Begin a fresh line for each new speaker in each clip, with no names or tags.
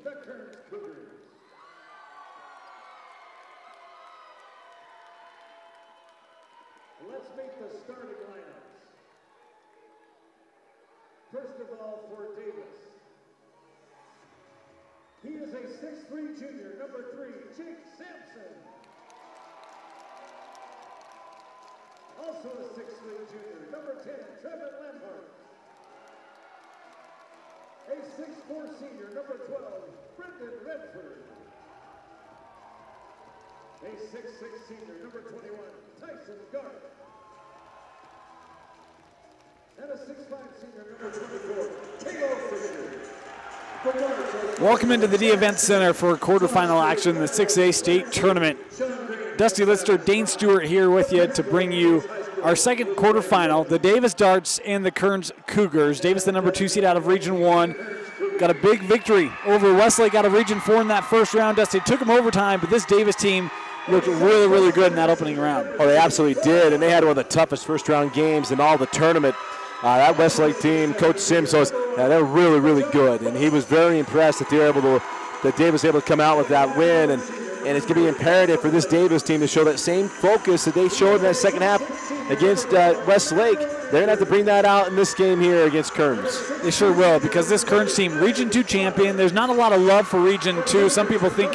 the Kearns Cougars. Let's meet the starting lineups. First of all, for Davis. He is a 6'3" junior, number 3, Jake Sampson. Also a 6'3" junior, number 10, Trevor Lampard. A 6'4" senior, number 12, Brendan Redford. A 6'6" senior, number 21, Tyson Garth. And a 6'5" senior, number 24, K.O. Fisher.
Welcome into the D Event Center for quarterfinal action in the 6A state tournament. Dusty Lister, Dane Stewart here with you to bring you our second quarterfinal, the Davis Darts and the Kearns Cougars. Davis, the number 2 seed out of Region 1, got a big victory over Westlake out of Region 4 in that first round. Dusty, took them overtime, but this Davis team looked really, really good in that opening round.
Oh, they absolutely did, and they had one of the toughest first-round games in all the tournament. That Westlake team, Coach Sims, they're really, really good, and he was very impressed that that Davis was able to come out with that win, and it's going to be imperative for this Davis team to show that same focus that they showed in that second half against Westlake. They're going to have to bring that out in this game here against Kearns.
They sure will, because this Kearns team, Region 2 champion, there's not a lot of love for Region 2. Some people think,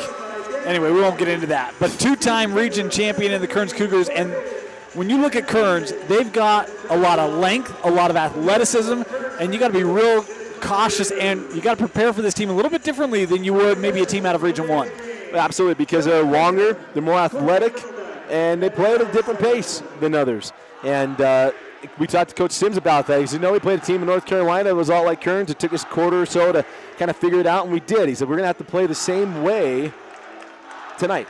anyway, we won't get into that, but 2-time region champion in the Kearns Cougars, and when you look at Kearns, they've got a lot of length, a lot of athleticism, and you got to be real cautious, and you got to prepare for this team a little bit differently than you would maybe a team out of Region 1.
Absolutely, because they're longer, they're more athletic, and they play at a different pace than others. And we talked to Coach Sims about that. He said, we played a team in North Carolina that was all like Kearns. It took us a quarter or so to kind of figure it out, and we did. He said, we're going to have to play the same way tonight.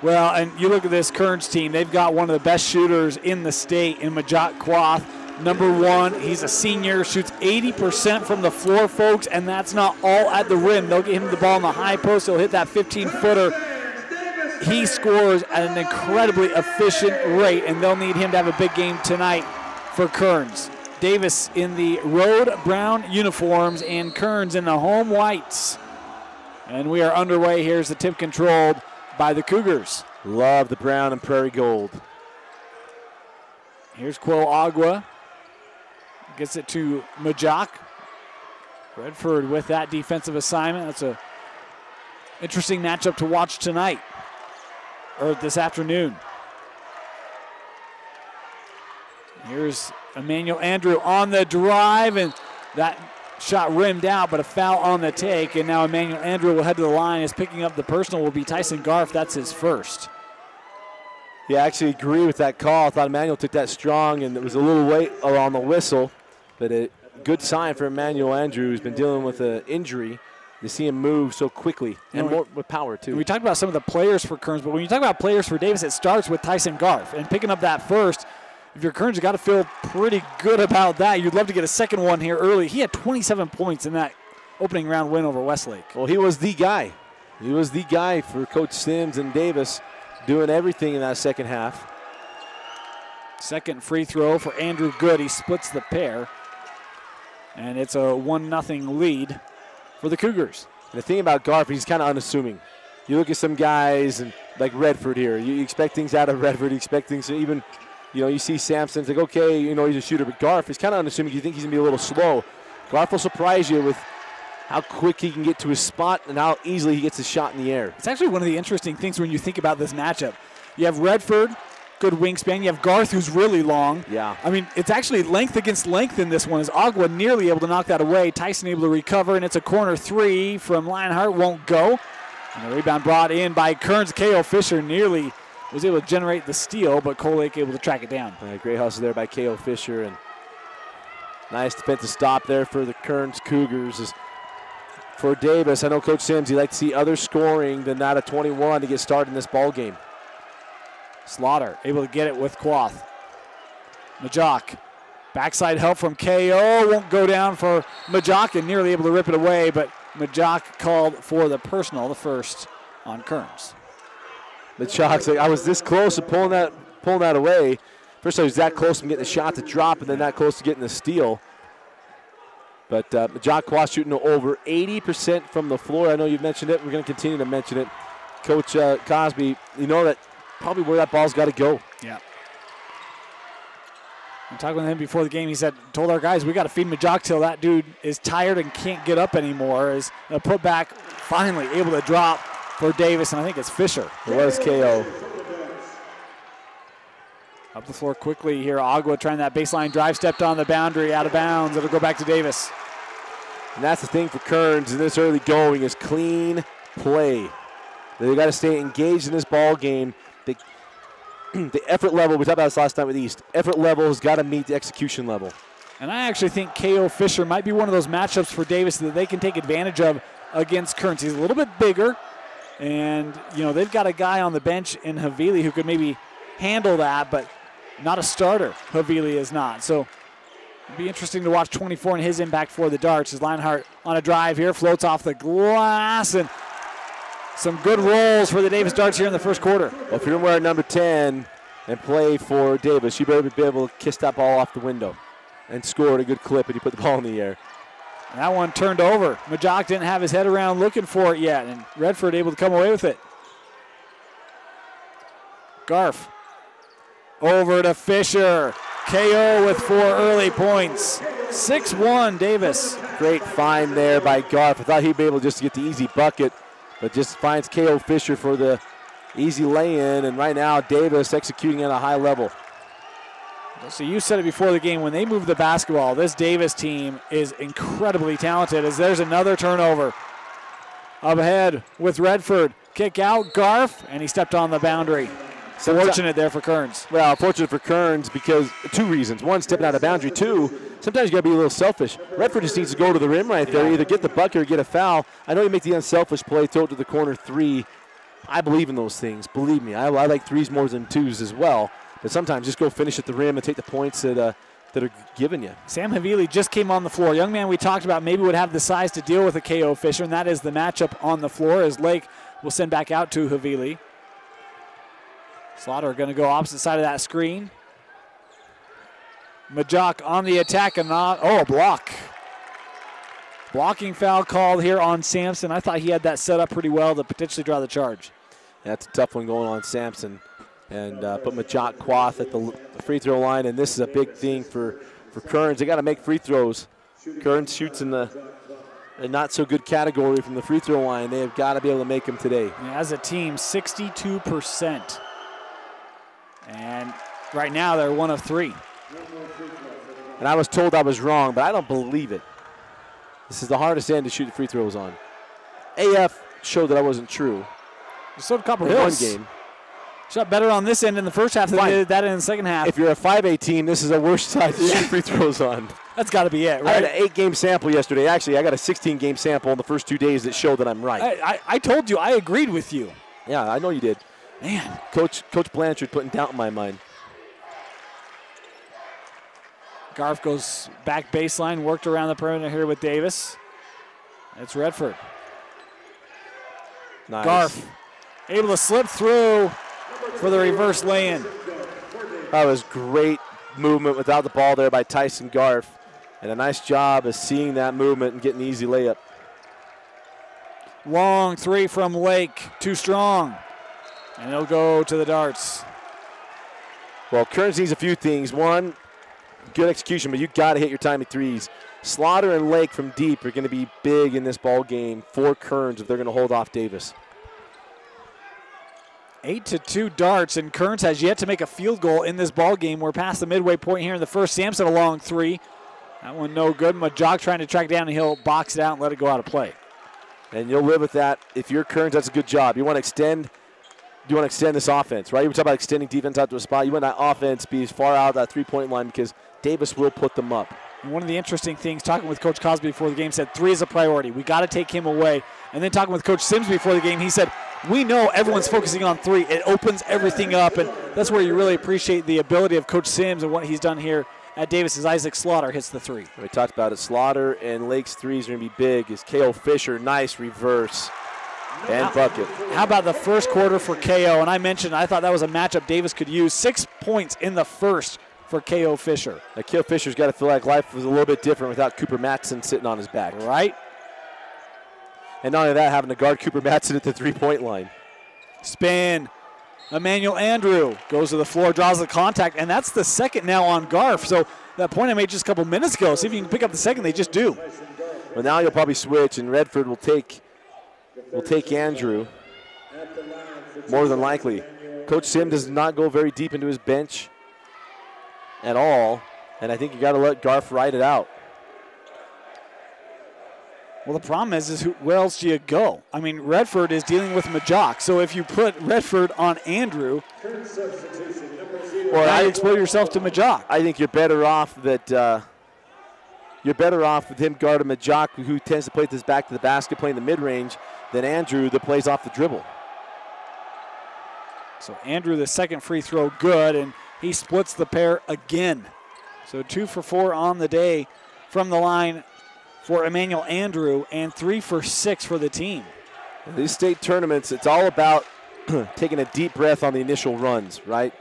Well, and you look at this Kearns team, they've got one of the best shooters in the state in Majak Quath. Number 1, he's a senior, shoots 80% from the floor, folks, and that's not all at the rim. They'll get him the ball in the high post. He'll hit that 15-footer. He scores at an incredibly efficient rate, and they'll need him to have a big game tonight for Kearns. Davis in the road brown uniforms and Kearns in the home whites. And we are underway. Here's the tip controlled by the Cougars.
Love the brown and prairie gold.
Here's Quo Agua. Gets it to Majak. Redford with that defensive assignment. That's a interesting matchup to watch tonight, or this afternoon. Here's Emmanuel Andrew on the drive, and that shot rimmed out, but a foul on the take, and now Emmanuel Andrew will head to the line. Is picking up the personal will be Tyson Garf. That's his first.
Yeah, I actually agree with that call. I thought Emmanuel took that strong, and it was a little late on the whistle, but a good sign for Emmanuel Andrew, who's been dealing with an injury, to see him move so quickly and more with power, too.
We talked about some of the players for Kearns, but when you talk about players for Davis, it starts with Tyson Garf, and picking up that first. If you're Kearns, you got to feel pretty good about that. You'd love to get a second one here early. He had 27 points in that opening round win over Westlake.
Well, he was the guy. He was the guy for Coach Sims and Davis, doing everything in that second half.
Second free throw for Andrew Good. He splits the pair. And it's a 1-0 lead for the Cougars.
And the thing about Garf, he's kind of unassuming. You look at some guys and like Redford here. You expect things out of Redford. You expect things to even, you see Sampson's like, okay, he's a shooter. But Garf is kind of unassuming. You think he's going to be a little slow. Garf will surprise you with how quick he can get to his spot and how easily he gets his shot in the air.
It's actually one of the interesting things when you think about this matchup. You have Redford, good wingspan. You have Garth, who's really long.
Yeah.
I mean, it's actually length against length in this one. As Agua nearly able to knock that away. Tyson able to recover, and it's a corner 3 from Lionheart. Won't go. And the rebound brought in by Kearns. K.O. Fisher nearly was able to generate the steal, but Cole Lake able to track it down.
Great hustle there by K.O. Fisher, and nice defensive stop there for the Kearns Cougars. For Davis, I know Coach Sims, he'd like to see other scoring than that of 21 to get started in this ball game.
Slaughter able to get it with Quath. Majak, backside help from K.O. Won't go down for Majak, and nearly able to rip it away, but Majak called for the personal, the first on Kearns.
Majak's like, I was this close to pulling that away. First I was that close to getting the shot to drop, and then that close to getting the steal. But Majocquah shooting over 80% from the floor. I know you've mentioned it. We're going to continue to mention it. Coach Cosby, you know that probably where that ball's got to go.
Yeah. I'm talking with him before the game. He told our guys, we got to feed Majoc till that dude is tired and can't get up anymore. Is a putback finally able to drop for Davis, and I think it's Fisher.
It was KO.
Up the floor quickly here. Agua trying that baseline drive, stepped on the boundary, out of bounds. It'll go back to Davis.
And that's the thing for Kearns in this early going is clean play. They got to stay engaged in this ball game. The effort level, we talked about this last time with East, effort level has got to meet the execution level.
And I actually think K.O. Fisher might be one of those matchups for Davis that they can take advantage of against Kearns. He's a little bit bigger, and they've got a guy on the bench in Havili who could maybe handle that, but not a starter. Havili is not. So it'll be interesting to watch 24 and his impact for the Darts as Lionheart on a drive here, floats off the glass, and some good rolls for the Davis Darts here in the first quarter.
Well, if you're wearing number 10 and play for Davis, you better be able to kiss that ball off the window and score at a good clip, and you put the ball in the air.
That one turned over. Majoc didn't have his head around looking for it yet, and Redford able to come away with it. Garf over to Fisher. KO with 4 early points. 6-1 Davis.
Great find there by Garf. I thought he'd be able just to get the easy bucket, but just finds KO Fisher for the easy lay-in, and right now Davis executing at a high level.
So you said it before the game, when they move the basketball, this Davis team is incredibly talented as there's another turnover. Up ahead with Redford. Kick out, Garf, and he stepped on the boundary. Fortunate there for Kearns.
Well, fortunate for Kearns because 2 reasons. 1, stepping out of boundary. 2, sometimes you got to be a little selfish. Redford just needs to go to the rim right there, either get the bucket or get a foul. I know you make the unselfish play, throw it to the corner 3. I believe in those things. Believe me, I like 3s more than 2s as well. But sometimes just go finish at the rim and take the points that are given you.
Sam Havili just came on the floor. Young man we talked about maybe would have the size to deal with a KO Fisher, and that is the matchup on the floor as Lake will send back out to Havili. Slaughter going to go opposite side of that screen. Majoc on the attack and a block. Blocking foul called here on Sampson. I thought he had that set up pretty well to potentially draw the charge.
That's a tough one going on Sampson. And put Majocquah at the free throw line, and this is a big thing for Kearns. They got to make free throws. Kearns shoots in a not so good category from the free throw line. They have got to be able to make them today.
As a team, 62%. And right now they're 1 of 3.
And I was told I was wrong, but I don't believe it. This is the hardest end to shoot free throws on. AF showed that I wasn't true.
So did Copper Hills.
One game.
Shot better on this end in the first half than they did that in the second half.
If you're a 5A team, this is a worse side to shoot free throws on.
That's got to be it, right?
I had an 8-game sample yesterday. Actually, I got a 16-game sample in the first 2 days that showed that I'm right.
I told you. I agreed with you.
Yeah, I know you did.
Man.
Coach Blanchard putting doubt in my mind.
Garf goes back baseline, worked around the perimeter here with Davis. It's Redford.
Nice.
Garf able to slip through for the reverse lay-in.
That was great movement without the ball there by Tyson Garf. And a nice job of seeing that movement and getting an easy layup.
Long 3 from Lake, too strong. And it'll go to the Darts.
Well, Kearns needs a few things. 1, good execution, but you got to hit your timing 3s. Slaughter and Lake from deep are going to be big in this ball game for Kearns if they're going to hold off Davis.
8-2 Darts, and Kearns has yet to make a field goal in this ball game. We're past the midway point here in the first. Sampson a long 3. That one no good. Majoc trying to track down, and he'll box it out and let it go out of play.
And you'll live with that. If you're Kearns, that's a good job. You want to extend this offense, right? You were talking about extending defense out to a spot. You want that offense be as far out that 3-point line because Davis will put them up.
And one of the interesting things, talking with Coach Cosby before the game, said 3 is a priority. We got to take him away. And then talking with Coach Sims before the game, he said, we know everyone's focusing on 3. It opens everything up, and that's where you really appreciate the ability of Coach Sims and what he's done here at Davis as Isaac Slaughter hits the 3.
We talked about it. Slaughter and Lake's 3s are going to be big. Is KO Fisher, nice reverse and bucket.
How about the first quarter for KO? And I mentioned I thought that was a matchup Davis could use. 6 points in the first for K.O. Fisher.
Now, K.O. Fisher's got to feel like life was a little bit different without Cooper Matson sitting on his back.
Right.
And not only that, having to guard Cooper Matson at the three-point line.
Spin. Emmanuel Andrew goes to the floor, draws the contact, and that's the second now on Garf. So that point I made just a couple minutes ago, see if you can pick up the second. They just do.
Well, now you'll probably switch, and Redford will take Andrew, more than likely. Coach Sim does not go very deep into his bench at all, and I think you got to let Garf ride it out.
Well, the problem is where else do you go? I mean, Redford is dealing with Majok, so if you put Redford on Andrew, well, you expose yourself to Majok.
I think you're better off with him guarding Majok, who tends to play this back to the basket, playing the mid-range, than Andrew that plays off the dribble.
So Andrew, the second free throw, good, and he splits the pair again. So 2 for 4 on the day from the line for Emmanuel Andrew, and 3 for 6 for the team.
These state tournaments, it's all about taking a deep breath on the initial runs, right?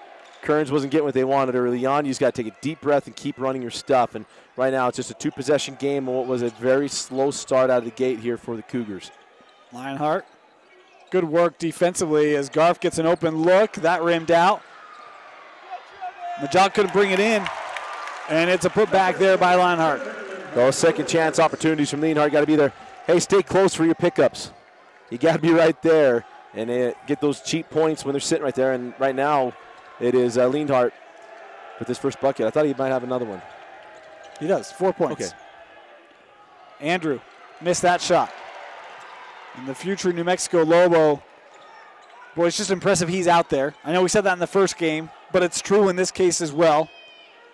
Kearns wasn't getting what they wanted early on. You just got to take a deep breath and keep running your stuff. And right now it's just a 2-possession game on what was a very slow start out of the gate here for the Cougars.
Lionheart, good work defensively as Garf gets an open look. That rimmed out. Majok couldn't bring it in, and it's a putback there by Lionheart.
Those second chance opportunities from Lionheart got to be there. Hey, stay close for your pickups. You got to be right there and get those cheap points when they're sitting right there. And right now it is Lionheart with his first bucket. I thought he might have another one.
He does, 4 points.
Okay.
Andrew missed that shot. And the future New Mexico Lobo, boy, it's just impressive he's out there. I know we said that in the first game, but it's true in this case as well.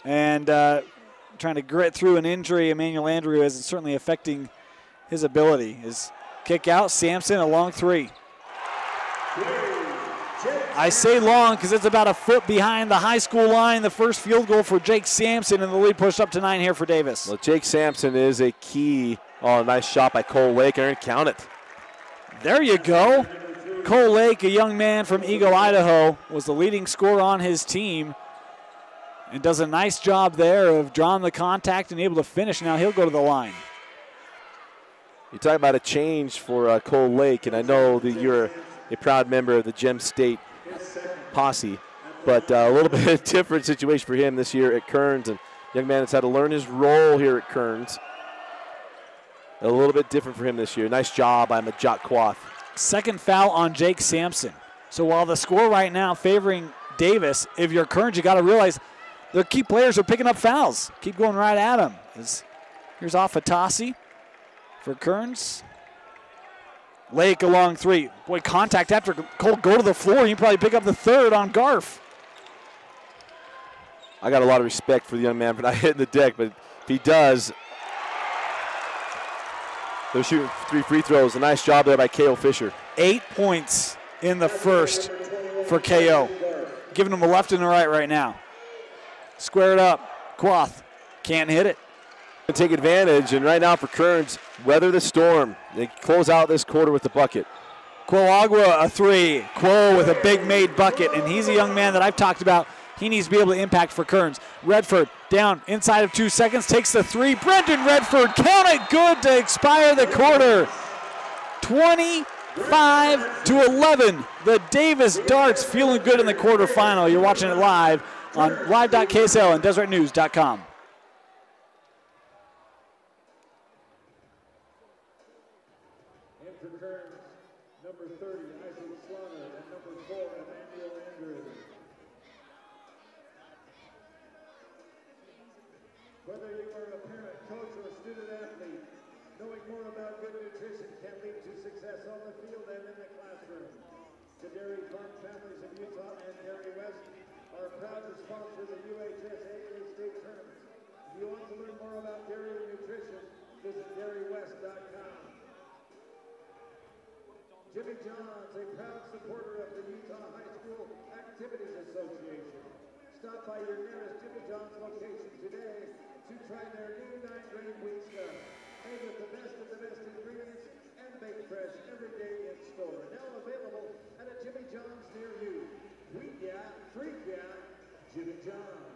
And trying to grit through an injury, Emmanuel Andrew is certainly affecting his ability. His kick out, Sampson, a long 3. I say long because it's about a foot behind the high school line. The first field goal for Jake Sampson, and the lead pushed up to 9 here for Davis.
Well, Jake Sampson is a key. Oh, nice shot by Cole Lake. Aaron, count it.
There you go. Cole Lake, a young man from Eagle, Idaho, was the leading scorer on his team and does a nice job there of drawing the contact and able to finish. Now he'll go to the line.
You talk about a change for Cole Lake, and I know that you're a proud member of the Gem State posse, but a little bit different situation for him this year at Kearns, and young man has had to learn his role here at Kearns. A little bit different for him this year. Nice job by Majok Quath.
Second foul on Jake Sampson. So while the score right now favoring Davis, if you're Kearns, you got to realize their key players are picking up fouls. Keep going right at them. Here's Afatasi for Kearns. Lake a long 3. Boy, contact after Cole go to the floor. You probably pick up the third on Garf.
I got a lot of respect for the young man for not hitting the deck, but if he does, they're shooting 3 free throws. A nice job there by K.O. Fisher.
8 points in the first for K.O. Giving them a left and a right now. Square it up. Quath can't hit it.
Take advantage, and right now for Kearns, weather the storm. They close out this quarter with the bucket.
Quo a 3. Quo with a big made bucket, and he's a young man that I've talked about. He needs to be able to impact for Kearns. Redford down inside of 2 seconds, takes the 3. Brendan Redford, count it good to expire the quarter. 25-11. The Davis Darts feeling good in the quarterfinal. You're watching it live on live.ksl and deseretnews.com.
Whether you are a parent, coach, or student athlete, knowing more about good nutrition can lead to success on the field and in the classroom. The Dairy Farm Families of Utah and Dairy West are proud to sponsor the UHSAA State Tournament. If you want to learn more about dairy and nutrition, visit dairywest.com. Jimmy John's, a proud supporter of the Utah High School Activities Association. Stop by your nearest Jimmy John's location today to try their new 9-grain wheat stuff, made with the best of the best ingredients and baked fresh every day in store. Now available at a Jimmy John's near you. Wheat yeah, treat yeah, Jimmy John's.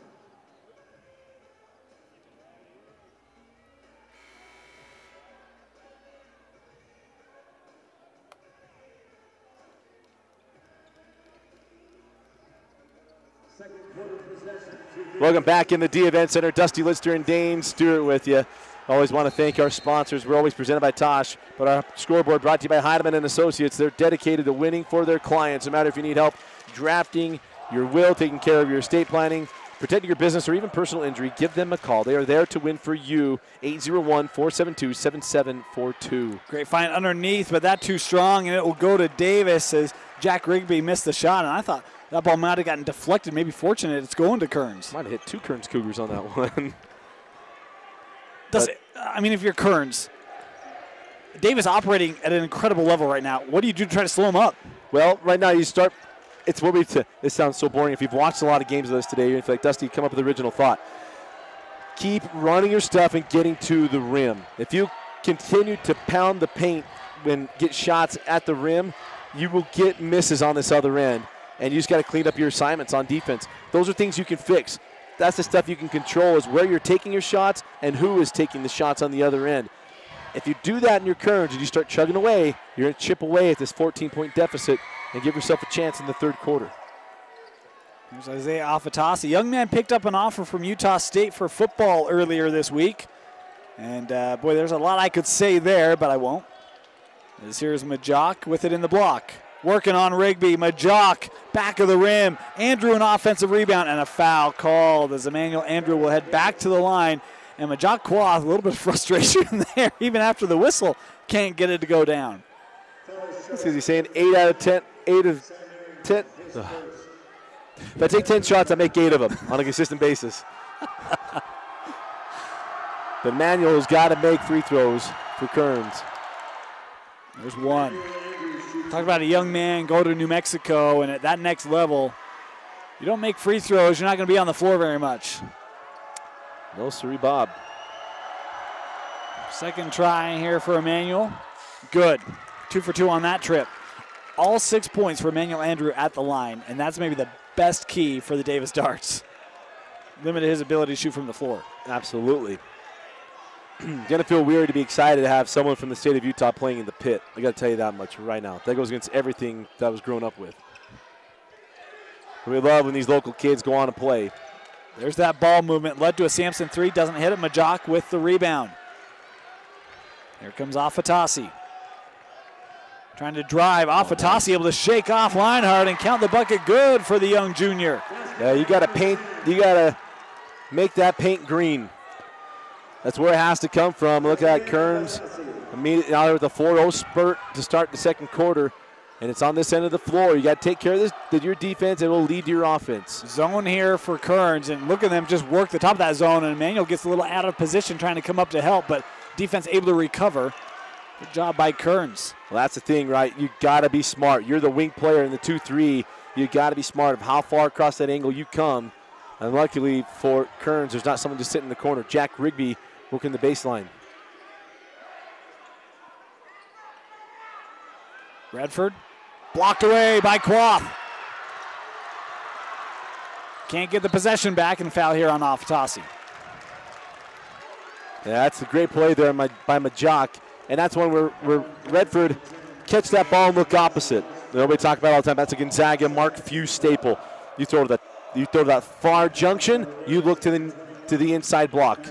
Welcome back in the D Event Center. Dusty Lister and Dane Stewart with you. Always want to thank our sponsors. We're always presented by Tosh, but our scoreboard brought to you by Heidemann and Associates. They're dedicated to winning for their clients. No matter if you need help drafting your will, taking care of your estate planning, protecting your business, or even personal injury, give them a call. They are there to win for you. 801-472-7742.
Great find underneath, but that too strong, and it will go to Davis as Jack Rigby missed the shot, and I thought that ball might have gotten deflected. Maybe fortunate it's going to Kearns.
Might have hit 2 Kearns Cougars on that one.
I mean, if you're Kearns, Davis operating at an incredible level right now. What do you do to try to slow him up?
Well, right now you start. It's what this sounds so boring. If you've watched a lot of games of this today, you feel like Dusty, come up with the original thought. Keep running your stuff and getting to the rim. If you continue to pound the paint and get shots at the rim, you will get misses on this other end, and you just got to clean up your assignments on defense. Those are things you can fix. That's the stuff you can control, is where you're taking your shots and who is taking the shots on the other end. If you do that in your Kearns and you start chugging away, you're going to chip away at this 14-point deficit and give yourself a chance in the third quarter.
Here's Isaiah Afatasi. Young man picked up an offer from Utah State for football earlier this week. And, boy, there's a lot I could say there, but I won't. As here's Majok with it in the block. Working on Rigby. Majok, back of the rim. Andrew, an offensive rebound, and a foul called as Emmanuel Andrew will head back to the line. And Majok Quath, a little bit of frustration there, even after the whistle, can't get it to go down.
That's because he's saying 8 out of 10. 8 of 10. Ugh. If I take 10 shots, I make 8 of them on a consistent basis. But Emmanuel's got to make free throws for Kearns.
There's one. Talk about a young man go to New Mexico, and at that next level, you don't make free throws, you're not going to be on the floor very much.
No siree, Bob.
Second try here for Emmanuel. Good. 2 for 2 on that trip. All 6 points for Emmanuel Andrew at the line, and that's maybe the best key for the Davis Darts. Limited his ability to shoot from the floor.
Absolutely. Going to feel weird to be excited to have someone from the state of Utah playing in the pit. I got to tell you that much right now. That goes against everything that I was growing up with. We love when these local kids go on to play.
There's that ball movement. Led to a Sampson 3. Doesn't hit it. Majok with the rebound. Here comes Afatasi. Trying to drive. Afatasi able to shake off Leinhardt and count the bucket. Good for the young junior.
Yeah, you got to paint. You got to make that paint green. That's where it has to come from. Look at Kearns immediately out with a 4-0 spurt to start the second quarter, and it's on this end of the floor. You got to take care of this. Your defense, it will lead to your offense.
Zone here for Kearns, and look at them just work the top of that zone, and Emmanuel gets a little out of position trying to come up to help, but defense able to recover. Good job by Kearns.
Well, that's the thing, right? You got to be smart. You're the wing player in the 2-3. You got to be smart of how far across that angle you come. And luckily for Kearns, there's not someone just sitting in the corner. Jack Rigby working the baseline.
Redford blocked away by Quath. Can't get the possession back, and foul here on Afatasi.
Yeah, that's a great play there by Majok. And that's one where Redford catch that ball and look opposite. Nobody talk about it all the time. That's a Gonzaga Mark Few staple. You throw to that far junction, you look to the inside block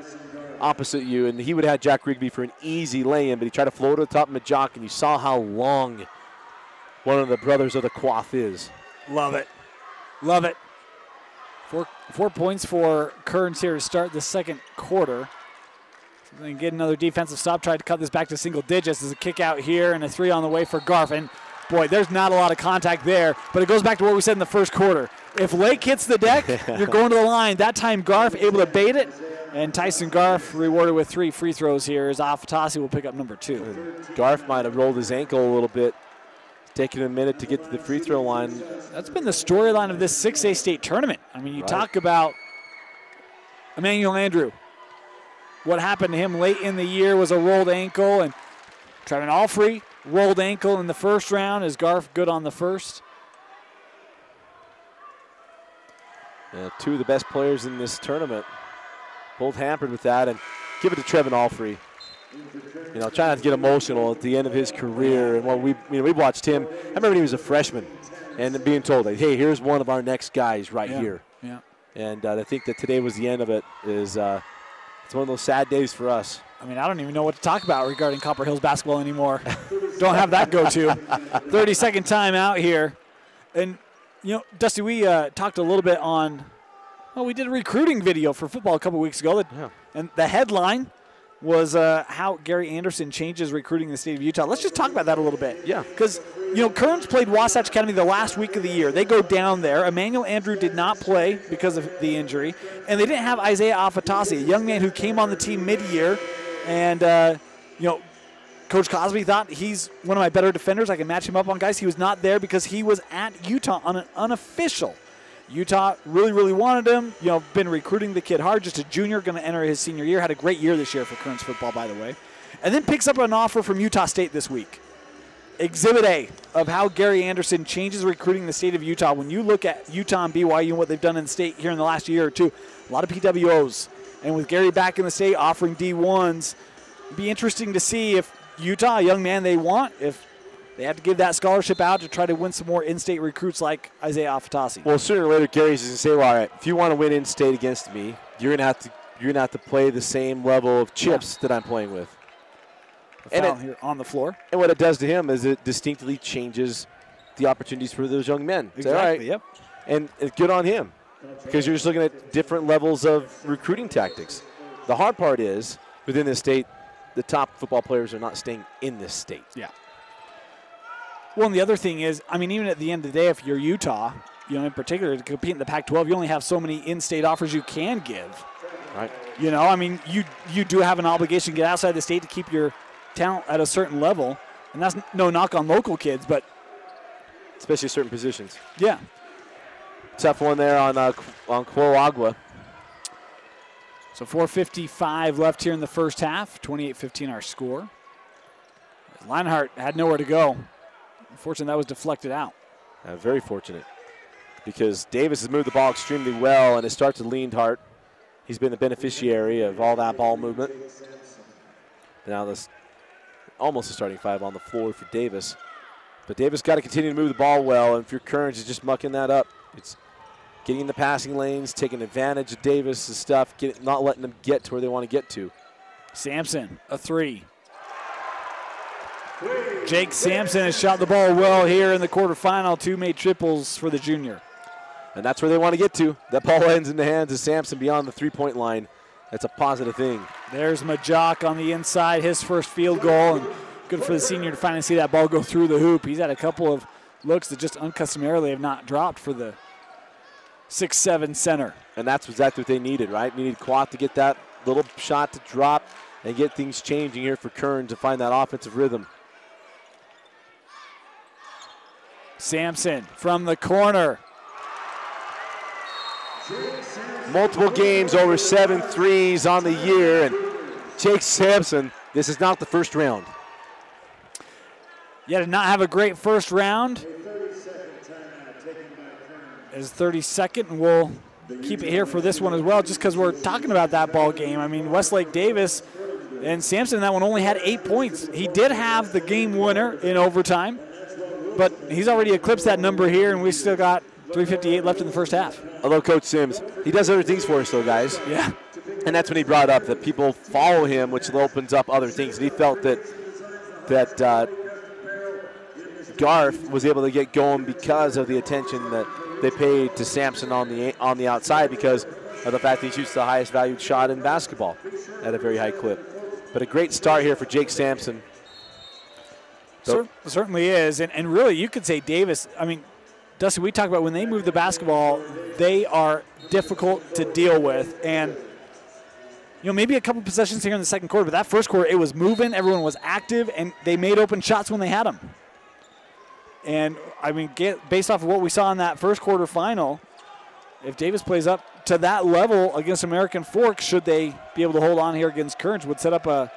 opposite you, and he would have had Jack Rigby for an easy lay-in, but he tried to float to the top of Majok, and you saw how long one of the brothers of the Quath is.
Love it. Love it. 4 points for Kearns here to start the second quarter. So they get another defensive stop, tried to cut this back to single digits. There's a kick out here and a 3 on the way for Garf. And boy, there's not a lot of contact there, but it goes back to what we said in the first quarter. If Lake hits the deck, you're going to the line. That time Garf able to bait it, and Tyson Garf rewarded with 3 free throws here as Afatasi will pick up number 2.
And Garf might have rolled his ankle a little bit, taking a minute to get to the free throw line.
That's been the storyline of this 6A state tournament. I mean, you talk about Emmanuel Andrew. What happened to him late in the year was a rolled ankle, and Trevin Alfrey rolled ankle in the first round. Is Garf good on the first?
Yeah, 2 of the best players in this tournament, both hampered with that, and give it to Trevin Alfrey. You know, trying not to get emotional at the end of his career, and when we watched him. I remember when he was a freshman, and being told, like, "Hey, here's one of our next guys right here."
Yeah.
And I think that today was the end of it. It's one of those sad days for us.
I mean, I don't even know what to talk about regarding Copper Hills basketball anymore. Don't have that go-to. 30-second timeout here. And, you know, Dusty, we talked a little bit on, well, we did a recruiting video for football a couple weeks ago.
Yeah.
And the headline was how Gary Anderson changes recruiting in the state of Utah. Let's just talk about that a little bit.
Yeah.
Because, you know, Kearns played Wasatch Academy the last week of the year. They go down there. Emmanuel Andrew did not play because of the injury. And they didn't have Isaiah Afatasi, a young man who came on the team mid-year. And, you know, Coach Cosby thought he's one of my better defenders. I can match him up on guys. He was not there because he was at Utah on an unofficial. Utah really, really wanted him. You know, been recruiting the kid hard. Just a junior, going to enter his senior year. Had a great year this year for Kearns football, by the way. And then picks up an offer from Utah State this week. Exhibit A of how Gary Anderson changes recruiting in the state of Utah. When you look at Utah and BYU and what they've done in the state here in the last year or two, a lot of PWOs. And with Gary back in the state offering D1s, it'd be interesting to see if Utah, a young man they want, if they have to give that scholarship out to try to win some more in-state recruits like Isaiah Afatasi.
Well, sooner or later, Gary's going to say, well, all right, if you want to win in-state against me, you're going to have to play the same level of chips that I'm playing with.
And here on the floor.
And what it does to him is it distinctly changes the opportunities for those young men.
Exactly,
say, all right,
yep.
And good on him, because you're just looking at different levels of recruiting tactics. The hard part is, within this state, the top football players are not staying in this state.
Yeah. Well, and the other thing is, I mean, even at the end of the day, if you're Utah, you know, in particular, to compete in the Pac-12, you only have so many in-state offers you can give.
Right.
You know, I mean, you do have an obligation to get outside the state to keep your talent at a certain level, and that's no knock on local kids, but
especially certain positions.
Yeah.
Tough one there on Quo Agua.
So 4:55 left here in the first half. 28-15 our score. Lionheart had nowhere to go. Unfortunately, that was deflected out.
Very fortunate, because Davis has moved the ball extremely well, and it starts to Leanhart. He's been the beneficiary of all that ball movement. Now this almost a starting five on the floor for Davis. But Davis got to continue to move the ball well, and if your Kearns is just mucking that up, it's getting in the passing lanes, taking advantage of Davis' stuff, not letting them get to where they want to get to.
Sampson, a three. Jake Sampson has shot the ball well here in the quarterfinal. Two made triples for the junior.
And that's where they want to get to. That ball ends in the hands of Sampson beyond the three-point line. That's a positive thing.
There's Majok on the inside, his first field goal, and good for the senior to finally see that ball go through the hoop. He's had a couple of looks that just uncustomarily have not dropped for the 6'7" center.
And that's exactly what they needed, right? Needed Quath to get that little shot to drop and get things changing here for Kearns to find that offensive rhythm.
Sampson from the corner.
Multiple games, over 7 threes on the year, and Jake Sampson, this is not the first round.
Yeah, did not have a great first round. Is 32nd, and we'll keep it here for this one as well, just because we're talking about that ball game. I mean, Westlake Davis and Sampson in that one only had 8 points. He did have the game winner in overtime, but he's already eclipsed that number here, and we still got 3:58 left in the first half.
I love Coach Sims. He does other things for us, though, guys.
Yeah.
And that's when he brought up that people follow him, which opens up other things. And he felt that Garth was able to get going because of the attention that they paid to Sampson on the outside, because of the fact that he shoots the highest valued shot in basketball at a very high clip. But a great start here for Jake Sampson.
Certainly is. And really, you could say Davis, I mean, Dusty, we talk about when they move the basketball, they are difficult to deal with. And, you know, maybe a couple possessions here in the second quarter, but that first quarter, it was moving, everyone was active, and they made open shots when they had them. And, I mean, based off of what we saw in that first quarter final, if Davis plays up to that level against American Fork, should they be able to hold on here against Kearns, would set up a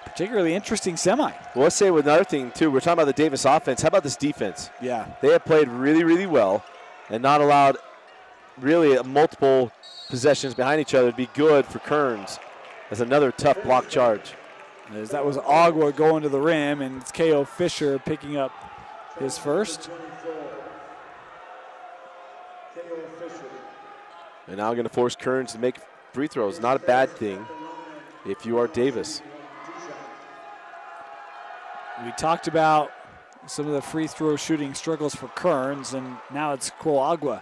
particularly interesting semi.
Well, let's say with another thing, too. We're talking about the Davis offense. How about this defense?
Yeah.
They have played really, really well and not allowed really multiple possessions behind each other to be good for Kearns. That's another tough block charge.
As that was Agua going to the rim, and it's K.O. Fisher picking up his first.
And now going to force Kearns to make free throws. Not a bad thing if you are Davis.
We talked about some of the free throw shooting struggles for Kearns, and now it's Coagua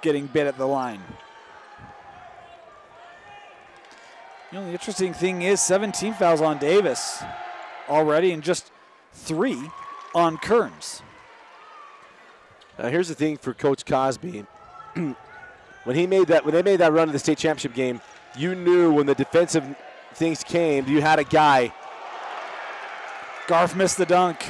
getting bit at the line. The only interesting thing is 17 fouls on Davis already and just 3 on Kearns.
Now here's the thing for Coach Cosby. when they made that run to the state championship game, you knew when the defensive things came, you had a guy.
Garf missed the dunk.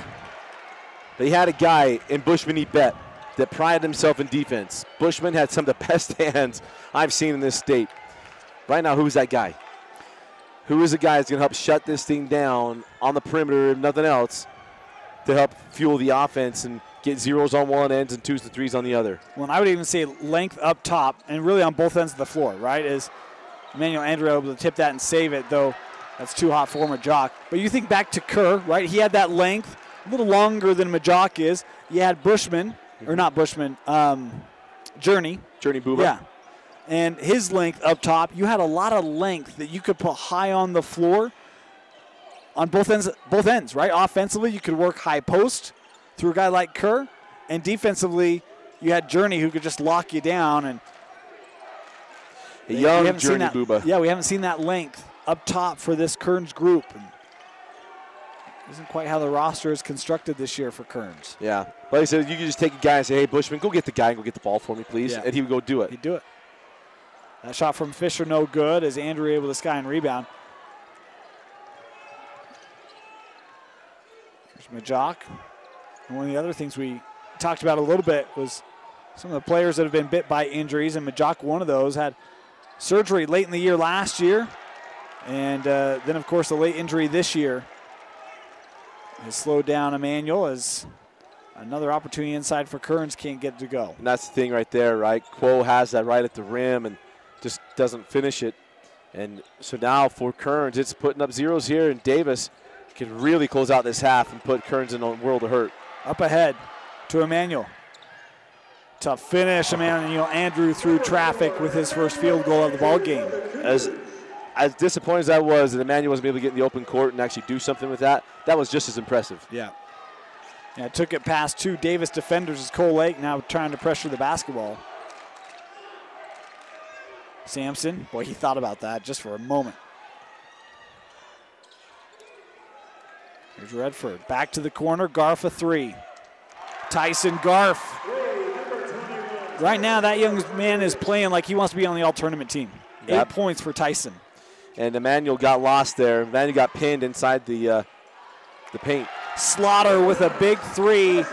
But he had a guy in Bushman Ebet that prided himself in defense. Bushman had some of the best hands I've seen in this state. Right now, who's that guy? Who is the guy that's going to help shut this thing down on the perimeter, if nothing else, to help fuel the offense and get zeros on one end and twos and threes on the other?
Well, I would even say length up top and really on both ends of the floor, right? Is Emmanuel Andrew able to tip that and save it, though that's too hot for Majok. But you think back to Kerr, right? He had that length, a little longer than Majok is. You had Bushman, or not Bushman, Journey.
Journey Booba.
Yeah. And his length up top, you had a lot of length that you could put high on the floor on both ends, right? Offensively, you could work high post through a guy like Kerr, and defensively, you had Journey who could just lock you down. And
a young Journey Booba.
Yeah, we haven't seen that length up top for this Kearns group. And isn't quite how the roster is constructed this year for Kearns.
Yeah. Like I said, you could just take a guy and say, hey, Bushman, go get the guy and go get the ball for me, please. Yeah. And he would go do it.
He'd do it. That shot from Fisher no good as Andrew able to sky and rebound. There's Majok. And one of the other things we talked about a little bit was some of the players that have been bit by injuries, and Majok, one of those, had surgery late in the year last year. And then, of course, the late injury this year has slowed down Emmanuel as another opportunity inside for Kearns can't get to go.
And that's the thing right there, right? Quo has that right at the rim and just doesn't finish it. And so now for Kearns, it's putting up zeros here, and Davis can really close out this half and put Kearns in a world of hurt.
Up ahead to Emmanuel. Tough finish. Emmanuel Andrew through traffic with his first field goal of the ball game.
As disappointed as I was that Emmanuel wasn't able to get in the open court and actually do something with that, that was just as impressive.
Yeah. Yeah, took it past 2 Davis defenders as Cole Lake now trying to pressure the basketball. Sampson, boy, he thought about that just for a moment. Here's Redford, back to the corner, Garf a 3. Tyson Garf. Right now, that young man is playing like he wants to be on the all-tournament team. Yep. 8 points for Tyson.
And Emmanuel got lost there. Emmanuel got pinned inside the paint.
Slaughter with a big 3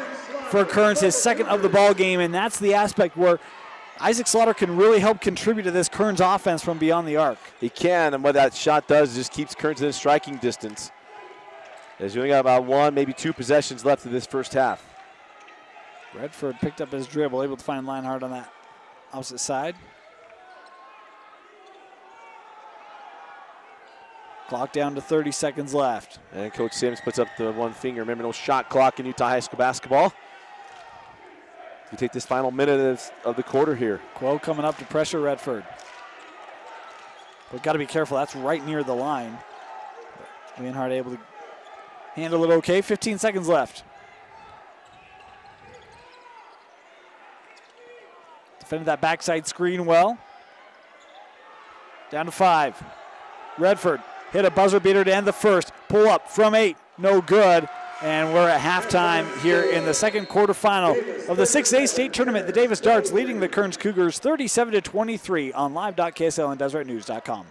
for Kearns, his second of the ball game, and that's the aspect where Isaac Slaughter can really help contribute to this Kearns offense from beyond the arc.
He can, and what that shot does is just keeps Kearns in striking distance. As you only got about 1, maybe 2 possessions left of this first half.
Redford picked up his dribble, able to find Lionheart on that opposite side. Clock down to 30 seconds left.
And Coach Sims puts up the 1 finger. Remember, no shot clock in Utah High School basketball. We take this final minute of the quarter here.
Quo coming up to pressure Redford. We've got to be careful. That's right near the line. Lionheart able to handle it okay. 15 seconds left. Defended that backside screen well. Down to 5. Redford hit a buzzer beater to end the first. Pull up from 8, no good. And we're at halftime here in the second quarterfinal of the 6A state tournament. The Davis Darts leading the Kearns Cougars 37-23 on live.ksl and DeseretNews.com.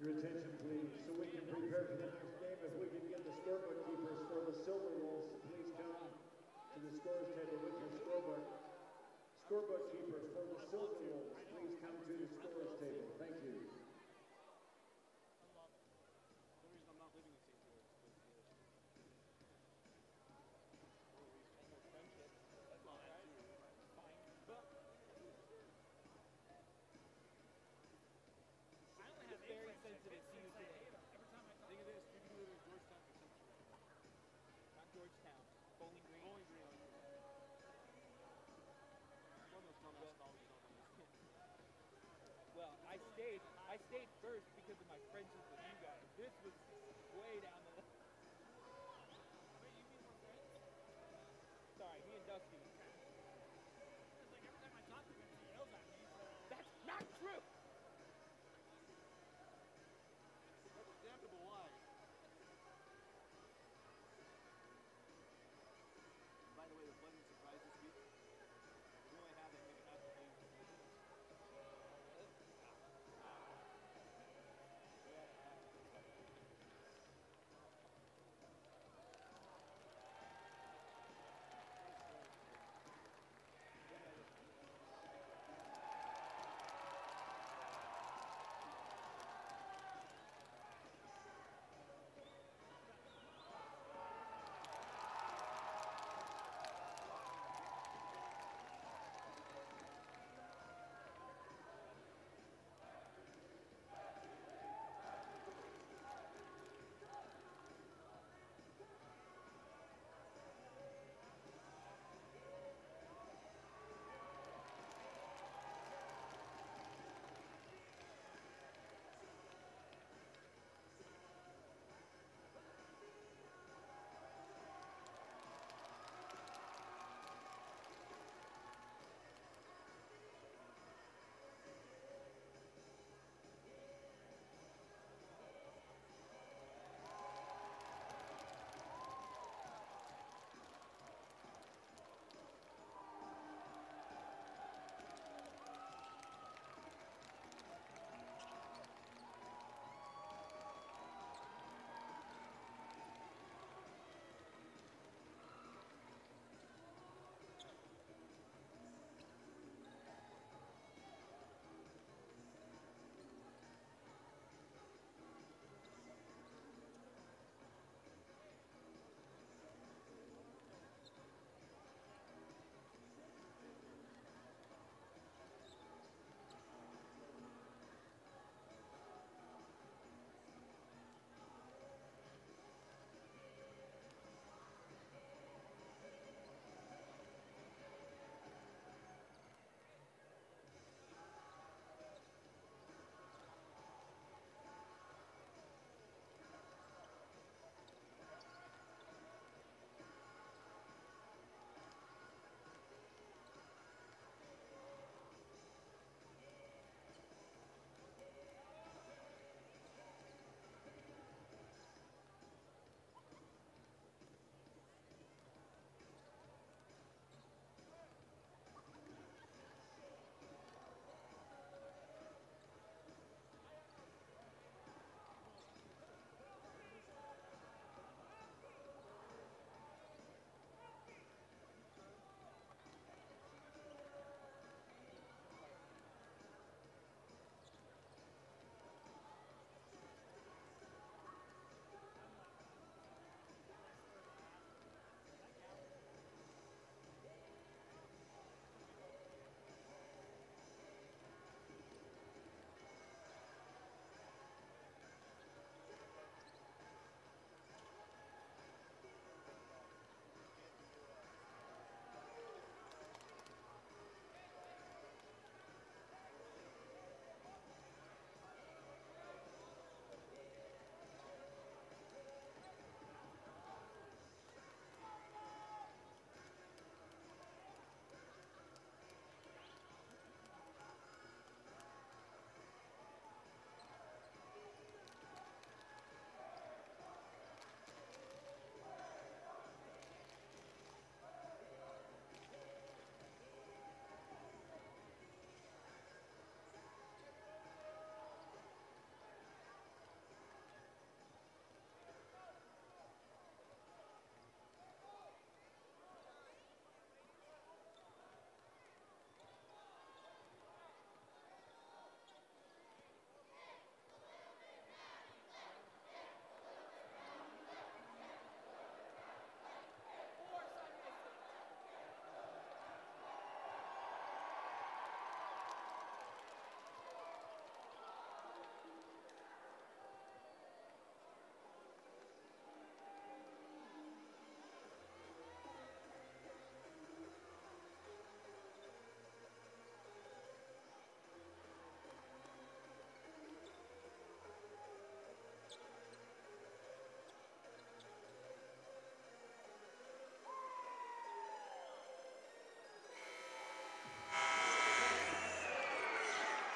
Your attention, please, so we can prepare for the next game. If we can get the scorebook keepers for the Silver Wolves, please come to the scores table with your scorebook. Scorebook keepers for the Silver Wolves, please come to the scores table. Thank you.
Well, I stayed first because of my friendship with you guys. This was way down the line. Sorry, me and Dusty. It's like every time I talk to him, he yells at me, so... That's not true! That's a damnable lie. By the way, the pleasant surprise this week, we only have like maybe half the games.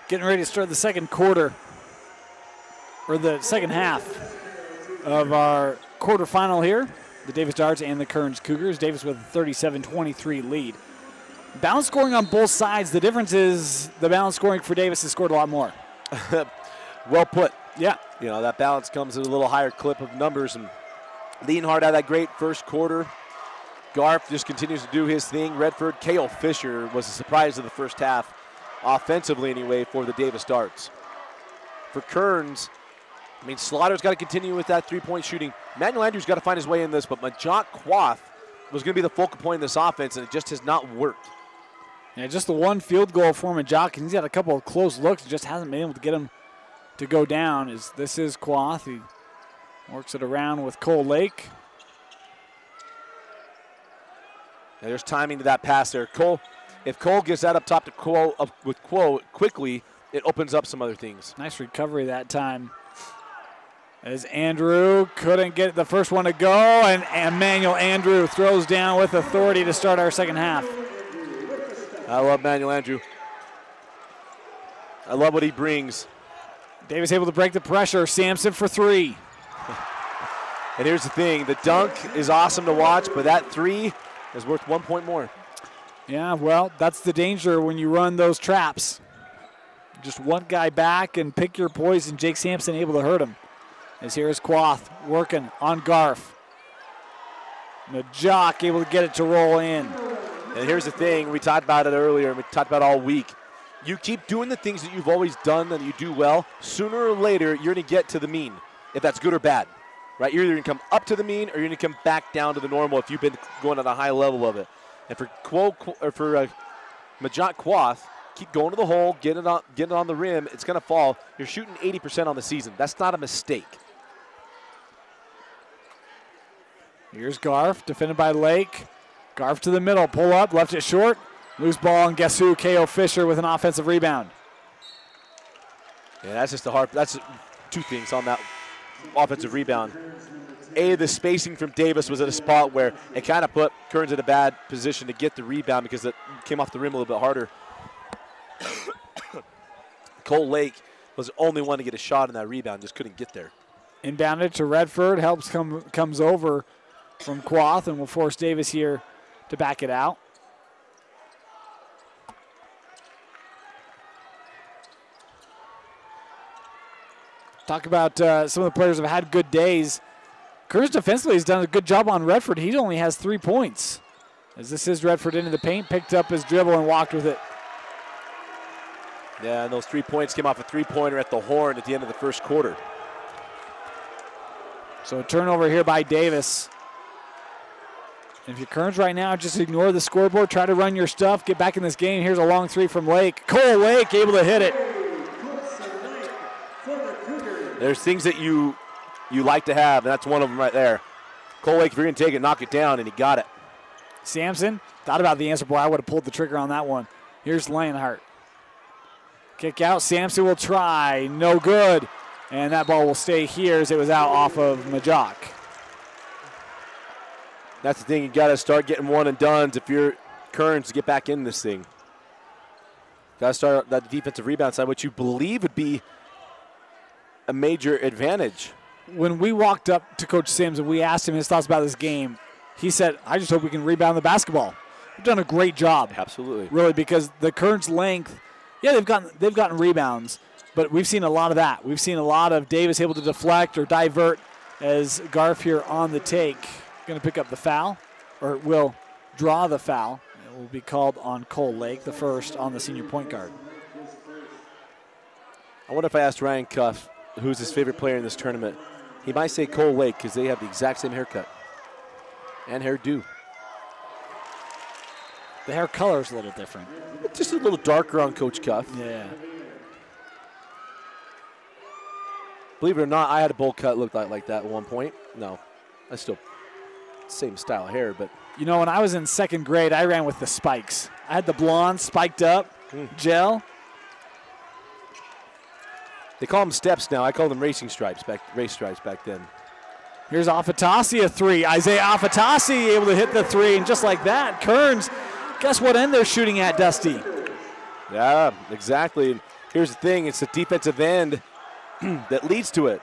Getting ready to start the second quarter, or the second half of our quarterfinal here. The Davis Darts and the Kearns Cougars. Davis with a 37-23 lead. Balance scoring on both sides. The difference is the balance scoring for Davis has scored a lot more.
Well put.
Yeah.
You know, that balance comes at a little higher clip of numbers. And Leonhardt had that great first quarter. Garf just continues to do his thing. Redford, Cale Fisher was a surprise of the first half, offensively anyway, for the Davis Darts. For Kearns, I mean, Slaughter's got to continue with that three-point shooting. Manuel Andrews got to find his way in this, but Majok Quath was going to be the focal point in this offense, and it just has not worked.
Yeah, just the one field goal for Majok, and he's had a couple of close looks and just hasn't been able to get him to go down. This is Quath. He works it around with Cole Lake.
Yeah, there's timing to that pass there. Cole, if Cole gets that up top to Quo quickly, it opens up some other things.
Nice recovery that time. As Andrew couldn't get the first one to go, and Emmanuel Andrew throws down with authority to start our second half.
I love Manuel Andrew. I love what he brings.
Davis able to break the pressure. Sampson for three.
And here's the thing. The dunk is awesome to watch, but that three is worth 1 point more.
Yeah, well, that's the danger when you run those traps. Just one guy back and pick your poison. Jake Sampson able to hurt him. As here's Quath working on Garf. Majok able to get it to roll in.
And here's the thing. We talked about it earlier, and we talked about it all week. You keep doing the things that you've always done and you do well, sooner or later you're going to get to the mean, if that's good or bad. Right? You're either going to come up to the mean or you're going to come back down to the normal if you've been going at a high level of it. And for Majok Quath, keep going to the hole, get it on the rim. It's going to fall. You're shooting 80% on the season. That's not a mistake.
Here's Garf, defended by Lake. Garf to the middle, pull up, left it short. Loose ball, and guess who? K.O. Fisher with an offensive rebound.
Yeah, that's just that's two things on that offensive rebound. The spacing from Davis was at a spot where it kind of put Kearns in a bad position to get the rebound because it came off the rim a little bit harder. Cole Lake was the only one to get a shot in that rebound, just couldn't get there.
Inbounded to Redford, comes over from Quath and will force Davis here to back it out. Talk about some of the players have had good days. Kearns defensively has done a good job on Redford. He only has 3 points. As this is Redford into the paint, picked up his dribble and walked with it.
Yeah, and those 3 points came off a three-pointer at the horn at the end of the first quarter.
So a turnover here by Davis. And if you're Kearns right now, just ignore the scoreboard, try to run your stuff, get back in this game. Here's a long three from Lake. Cole Lake able to hit it.
There's things that you like to have, and that's one of them right there. Cole Lake, if you're going to take it, knock it down, and he got it.
Sampson thought about the answer. Boy, I would have pulled the trigger on that one. Here's Lionheart. Kick out. Sampson will try. No good. And that ball will stay here as it was out off of Majok.
That's the thing. You got to start getting one and dones if you're Kearns to get back in this thing. Got to start that defensive rebound side, which you believe would be a major advantage.
When we walked up to Coach Sims and we asked him his thoughts about this game, he said, I just hope we can rebound the basketball. We've done a great job.
Absolutely.
Really, because the Kearns length, yeah, they've gotten rebounds, but we've seen a lot of that. We've seen a lot of Davis able to deflect or divert as Garf here on the take. Going to pick up the foul, or will draw the foul. It will be called on Cole Lake, the first on the senior point guard.
I wonder if I asked Ryan Cuff who's his favorite player in this tournament. He might say Cole Lake because they have the exact same haircut and hairdo.
The hair color is a little different.
Just a little darker on Coach Cuff.
Yeah.
Believe it or not, I had a bowl cut look like that at one point. No, I still same style hair, but.
You know, when I was in second grade, I ran with the spikes. I had the blonde spiked up gel.
They call them steps now. I call them race stripes back then.
Here's Afatasi, a three. Isaiah Afatasi able to hit the three, and just like that, Kearns, guess what end they're shooting at, Dusty?
Yeah, exactly. here's the thing, it's the defensive end that leads to it.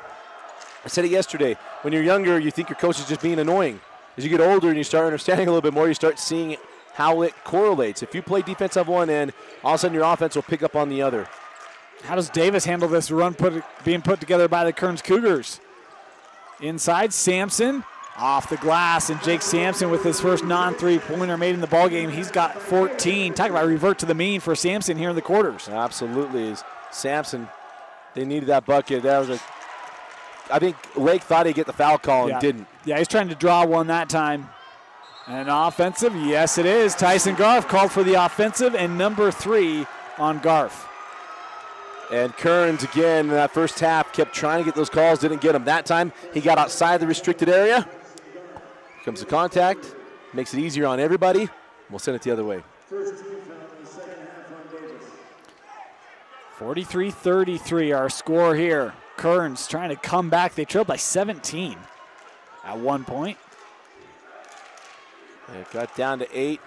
I said it yesterday. When you're younger, you think your coach is just being annoying. As you get older and you start understanding a little bit more, you start seeing how it correlates. If you play defense on one end, all of a sudden your offense will pick up on the other.
How does Davis handle this run being put together by the Kearns Cougars? Inside, Sampson off the glass, and Jake Sampson with his first non-three-pointer made in the ballgame. He's got 14. Talk about revert to the mean for Sampson here in the quarters.
Absolutely. Sampson, they needed that bucket. I think Lake thought he'd get the foul call and didn't.
Yeah, he's trying to draw one that time. And offensive, yes it is. Tyson Garf called for the offensive, and number 3 on Garf.
And Kearns, again, in that first half, kept trying to get those calls, didn't get them. That time, he got outside the restricted area. Here comes the contact. Makes it easier on everybody. We'll send it the other way.
43-33 our score here. Kearns trying to come back. They trailed by 17 at one point.
And it got down to 8.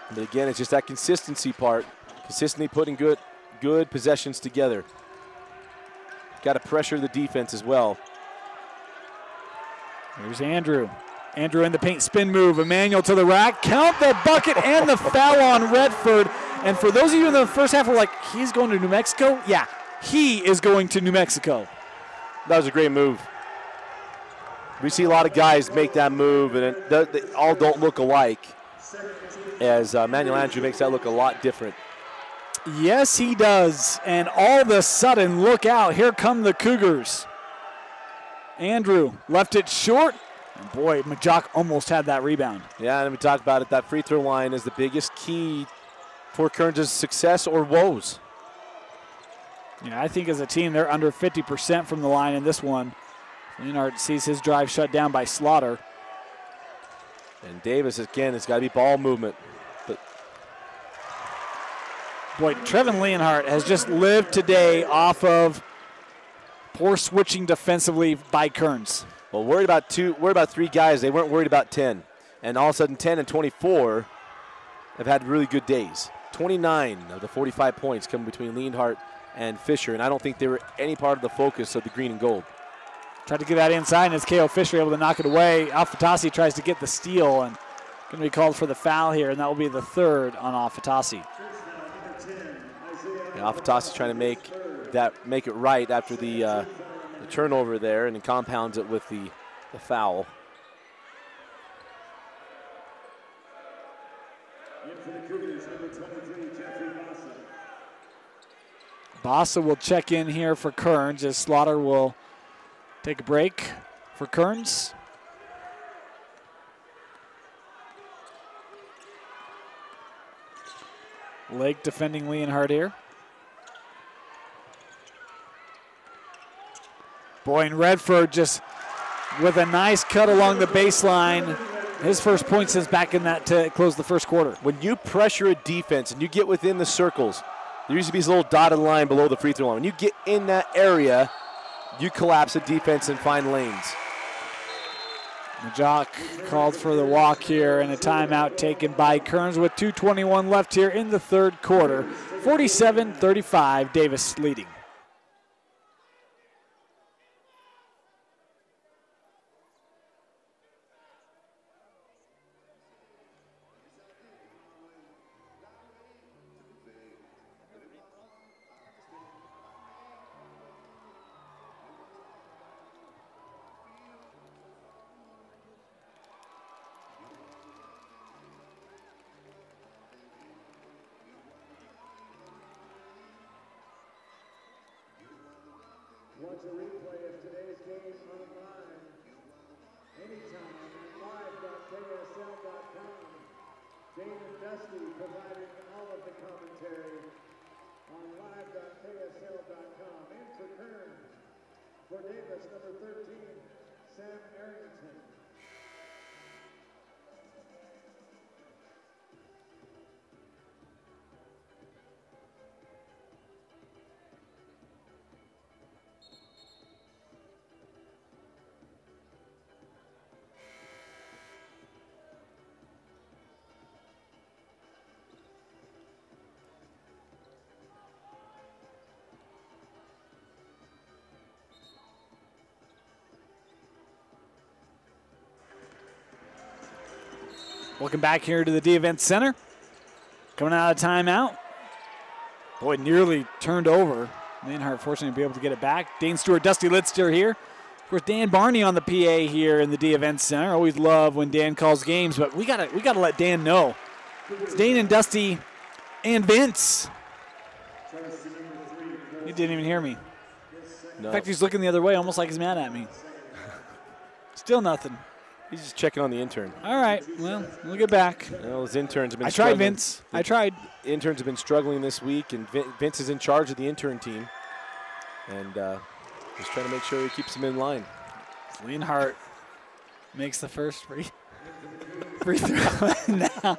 But again, it's just that consistency part. Consistently putting good possessions together. Got to pressure the defense as well.
Here's Andrew. Andrew in the paint, spin move. Emmanuel to the rack. Count the bucket and the foul on Redford. And for those of you in the first half who were like, he's going to New Mexico? Yeah, he is going to New Mexico.
That was a great move. We see a lot of guys make that move, and they all don't look alike, as Manuel Andrew makes that look a lot different.
Yes, he does. And all of a sudden, look out. Here come the Cougars. Andrew left it short. And boy, Majok almost had that rebound.
Yeah, and we talked about it. That free throw line is the biggest key for Kearns' success or woes.
Yeah, I think as a team, they're under 50% from the line in this one. Leonhardt sees his drive shut down by Slaughter.
And Davis, again, it's got to be ball movement. But
boy, Trevin Leonhardt has just lived today off of poor switching defensively by Kearns.
Well, worried about 3 guys. They weren't worried about 10. And all of a sudden, 10 and 24 have had really good days. 29 of the 45 points come between Leonhardt and Fisher, and I don't think they were any part of the focus of the green and gold.
Tried to get that inside, and it's K.O. Fisher able to knock it away. Alfatasi tries to get the steal, and going to be called for the foul here, and that will be the 3rd on Alfatasi.
Yeah, Alfatasi trying to make it right after the turnover there, and then compounds it with the foul.
Bassa will check in here for Kearns as Slaughter will take a break for Kearns. Lake defending Leonhardt here. Boy, and Redford just with a nice cut along the baseline. His first point since back in that to close the first quarter.
When you pressure a defense and you get within the circles, there used to be this little dotted line below the free throw line. When you get in that area, you collapse the defense and find lanes.
Majok called for the walk here and a timeout taken by Kearns with 2:21 left here in the 3rd quarter. 47-35, Davis leading.
Watch a replay of today's game online anytime at live.ksl.com. Dane and Dusty providing all of the commentary on live.ksl.com. And for Kearns, for Davis, number 13, Sam Arrington.
Welcome back here to the D Event Center. Coming out of timeout. Boy, nearly turned over. Leonhardt fortunately be able to get it back. Dane Stewart, Dusty Litster here. Of course, Dan Barney on the PA here in the D Event Center. Always love when Dan calls games, but we gotta let Dan know. It's Dane and Dusty and Vince. He didn't even hear me.
No.
In fact, he's looking the other way, almost like he's mad at me. Still nothing.
He's just checking on the intern.
All right, well, we'll get back.
Well, his interns have been
I tried,
struggling.
Vince. I tried.
Interns have been struggling this week, and Vince is in charge of the intern team. And just trying to make sure he keeps them in line.
Leonhardt makes the first free throw now.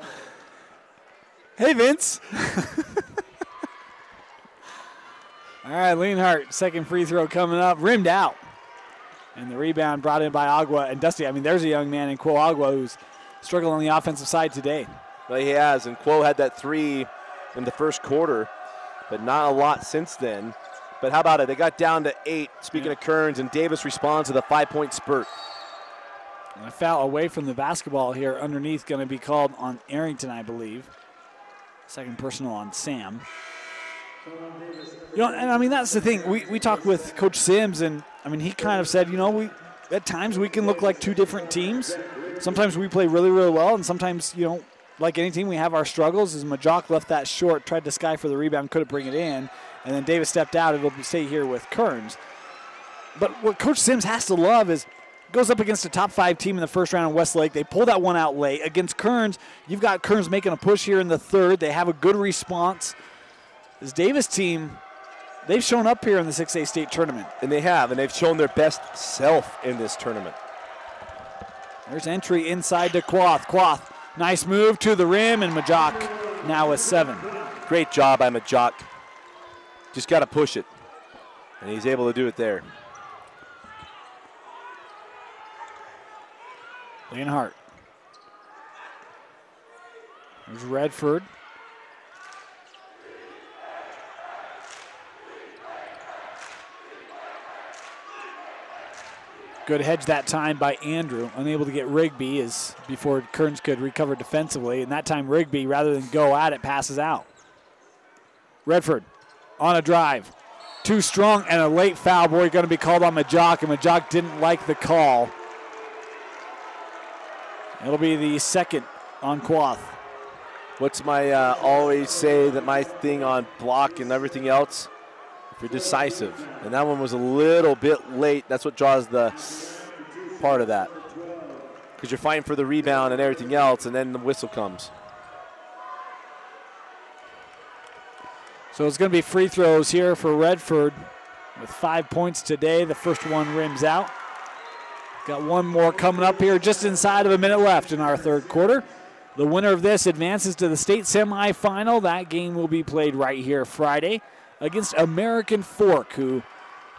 Hey, Vince. All right, Leonhardt, second free throw coming up, rimmed out. And the rebound brought in by Agua and Dusty. I mean, there's a young man in Quo Agua who's struggling on the offensive side today.
Well, he has, and Quo had that three in the first quarter, but not a lot since then. But how about it? They got down to 8, speaking of Kearns, and Davis responds to the 5-point spurt.
And a foul away from the basketball here underneath, going to be called on Arrington, I believe. Second personal on Sam. You know, and I mean, that's the thing. We talked with Coach Sims, and I mean, he kind of said, you know, at times we can look like two different teams. Sometimes we play really, really well, and sometimes, you know, like any team, we have our struggles. As Majok left that short, tried to sky for the rebound, couldn't bring it in, and then Davis stepped out. It'll stay here with Kearns. But what Coach Sims has to love is goes up against a top 5 team in the first round in Westlake. They pull that one out late. Against Kearns, you've got Kearns making a push here in the third. They have a good response. This Davis team, they've shown up here in the 6A state tournament.
And they have, and they've shown their best self in this tournament.
There's entry inside to Quoth. Quoth, nice move to the rim, and Majok now with 7.
Great job by Majok. Just got to push it, and he's able to do it there.
Leonhardt. There's Redford. Good hedge that time by Andrew. Unable to get Rigby as before Kearns could recover defensively. And that time Rigby, rather than go at it, passes out. Redford on a drive. Too strong and a late foul. Boy, going to be called on Majok, and Majok didn't like the call. It'll be the second on Quoth.
What's my always say that my thing on block and everything else? If you're decisive. And that one was a little bit late. That's what draws the part of that. Because you're fighting for the rebound and everything else, and then the whistle comes.
So it's going to be free throws here for Redford with 5 points today. The first one rims out. Got one more coming up here just inside of a minute left in our third quarter. The winner of this advances to the state semifinal. That game will be played right here Friday against American Fork, who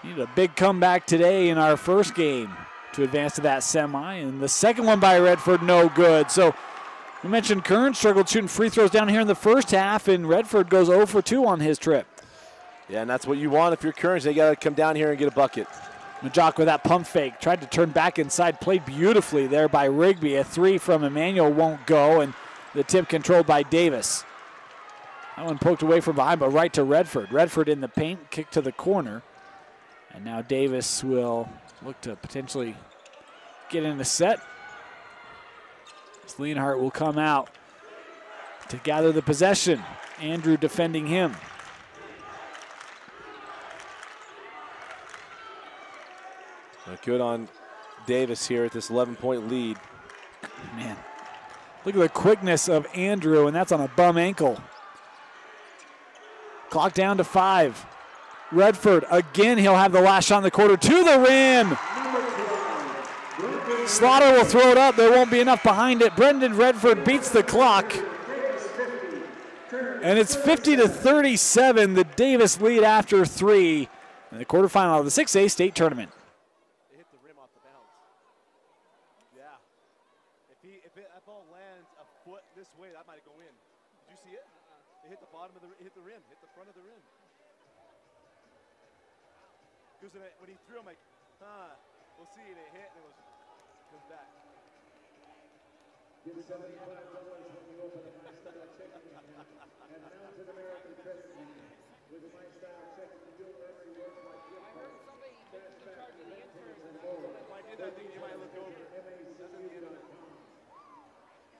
needed a big comeback today in our first game to advance to that semi. And the second one by Redford, no good. So we mentioned Kearns struggled shooting free throws down here in the first half, and Redford goes 0 for 2 on his trip.
Yeah, and that's what you want if you're Kearns. They got to come down here and get a bucket.
Majok with that pump fake, tried to turn back inside, played beautifully there by Rigby. A 3 from Emmanuel won't go, and the tip controlled by Davis. That one poked away from behind, but right to Redford. Redford in the paint, kick to the corner. And now Davis will look to potentially get in the set. Leonhardt will come out to gather the possession. Andrew defending him.
Good on Davis here at this 11-point lead.
Man, look at the quickness of Andrew, and that's on a bum ankle. Clock down to 5. Redford, again, he'll have the last shot in the quarter to the rim. Slaughter will throw it up. There won't be enough behind it. Brendan Redford beats the clock. And it's 50-37, the Davis lead after 3 in the quarterfinal of the 6A state tournament.
They hit the rim off the bounce. Yeah. If that ball lands a foot this way, that might go in. Did you see it? It hit the bottom of the hit the rim, hit the front of the rim. Because when he threw, I'm like, we'll see. And it hit, and it goes back.
Get $75 when you open a My Style checking account at Mountain American Credit Union. With My Style checking, you do whatever you want like gift cards, cashback, event tickets, and more.
If I did that thing, you might look over.
MACU.com.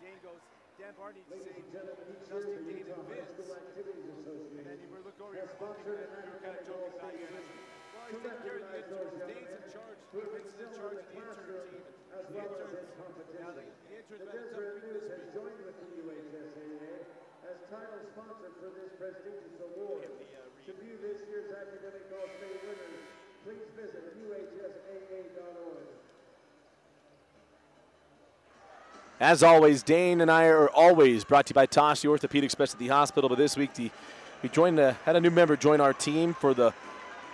Dane goes, Dan Barney
Ladies
saying,
and gentlemen, each year
Dusty,
the
Dane,
Utah
and
High
Vince.
School Activities
And then
Association
you look over,
has
you're
sponsored an
kind
academic
of joking about
all-state
you.
visit
Well,
to
he's taking care of the
recognize those
interns.
young
Dane's in
men
charge.
who have
Vince is in
excelled
charge
in
of
the
the intern
classroom
team.
as
The
well as in
interns, now
competition.
the intern's
The
been a tough
Deseret
week
News
this
has
week.
joined with the UHSAA as title sponsor for this prestigious award. To view this year's academic all-state winners, please visit UHSAA.org.
As always, Dane and I are always brought to you by Tosh, the orthopedic specialty hospital. But this week, we had a new member join our team for the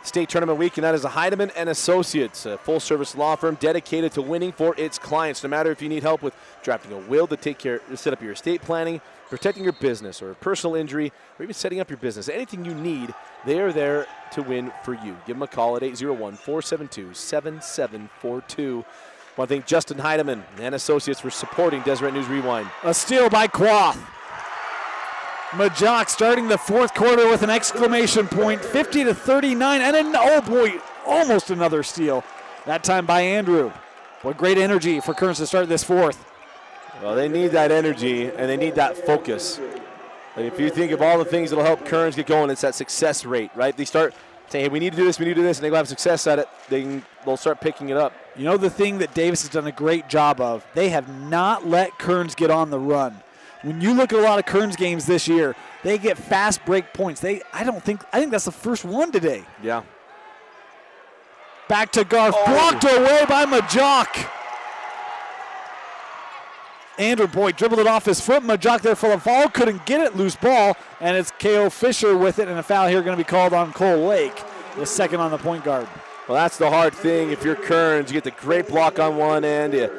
state tournament week, and that is the Heidemann and Associates, a full-service law firm dedicated to winning for its clients. No matter if you need help with drafting a will to set up your estate planning, protecting your business, or a personal injury, or even setting up your business, anything you need, they are there to win for you. Give them a call at 801-472-7742. I want to thank Justin Heidemann and Associates for supporting Deseret News Rewind.
A steal by Quath. Majock starting the fourth quarter with an exclamation point, 50-39, and then, oh boy, almost another steal. That time by Andrew. What great energy for Kearns to start this fourth.
Well, they need that energy, and they need that focus. Like, if you think of all the things that will help Kearns get going, it's that success rate, right? They start saying, hey, we need to do this, and they go have success at it, they'll start picking it up.
You know the thing that Davis has done a great job of? They have not let Kearns get on the run. When you look at a lot of Kearns games this year, they get fast break points. I think that's the first one today.
Yeah.
Back to Garth, blocked away by Majock. Andrew Boyd dribbled it off his foot. Majock there for the foul, couldn't get it, loose ball, and it's K.O. Fisher with it, and a foul here going to be called on Cole Lake, the second on the point guard.
Well, that's the hard thing. If you're Kearns, you get the great block on one end. It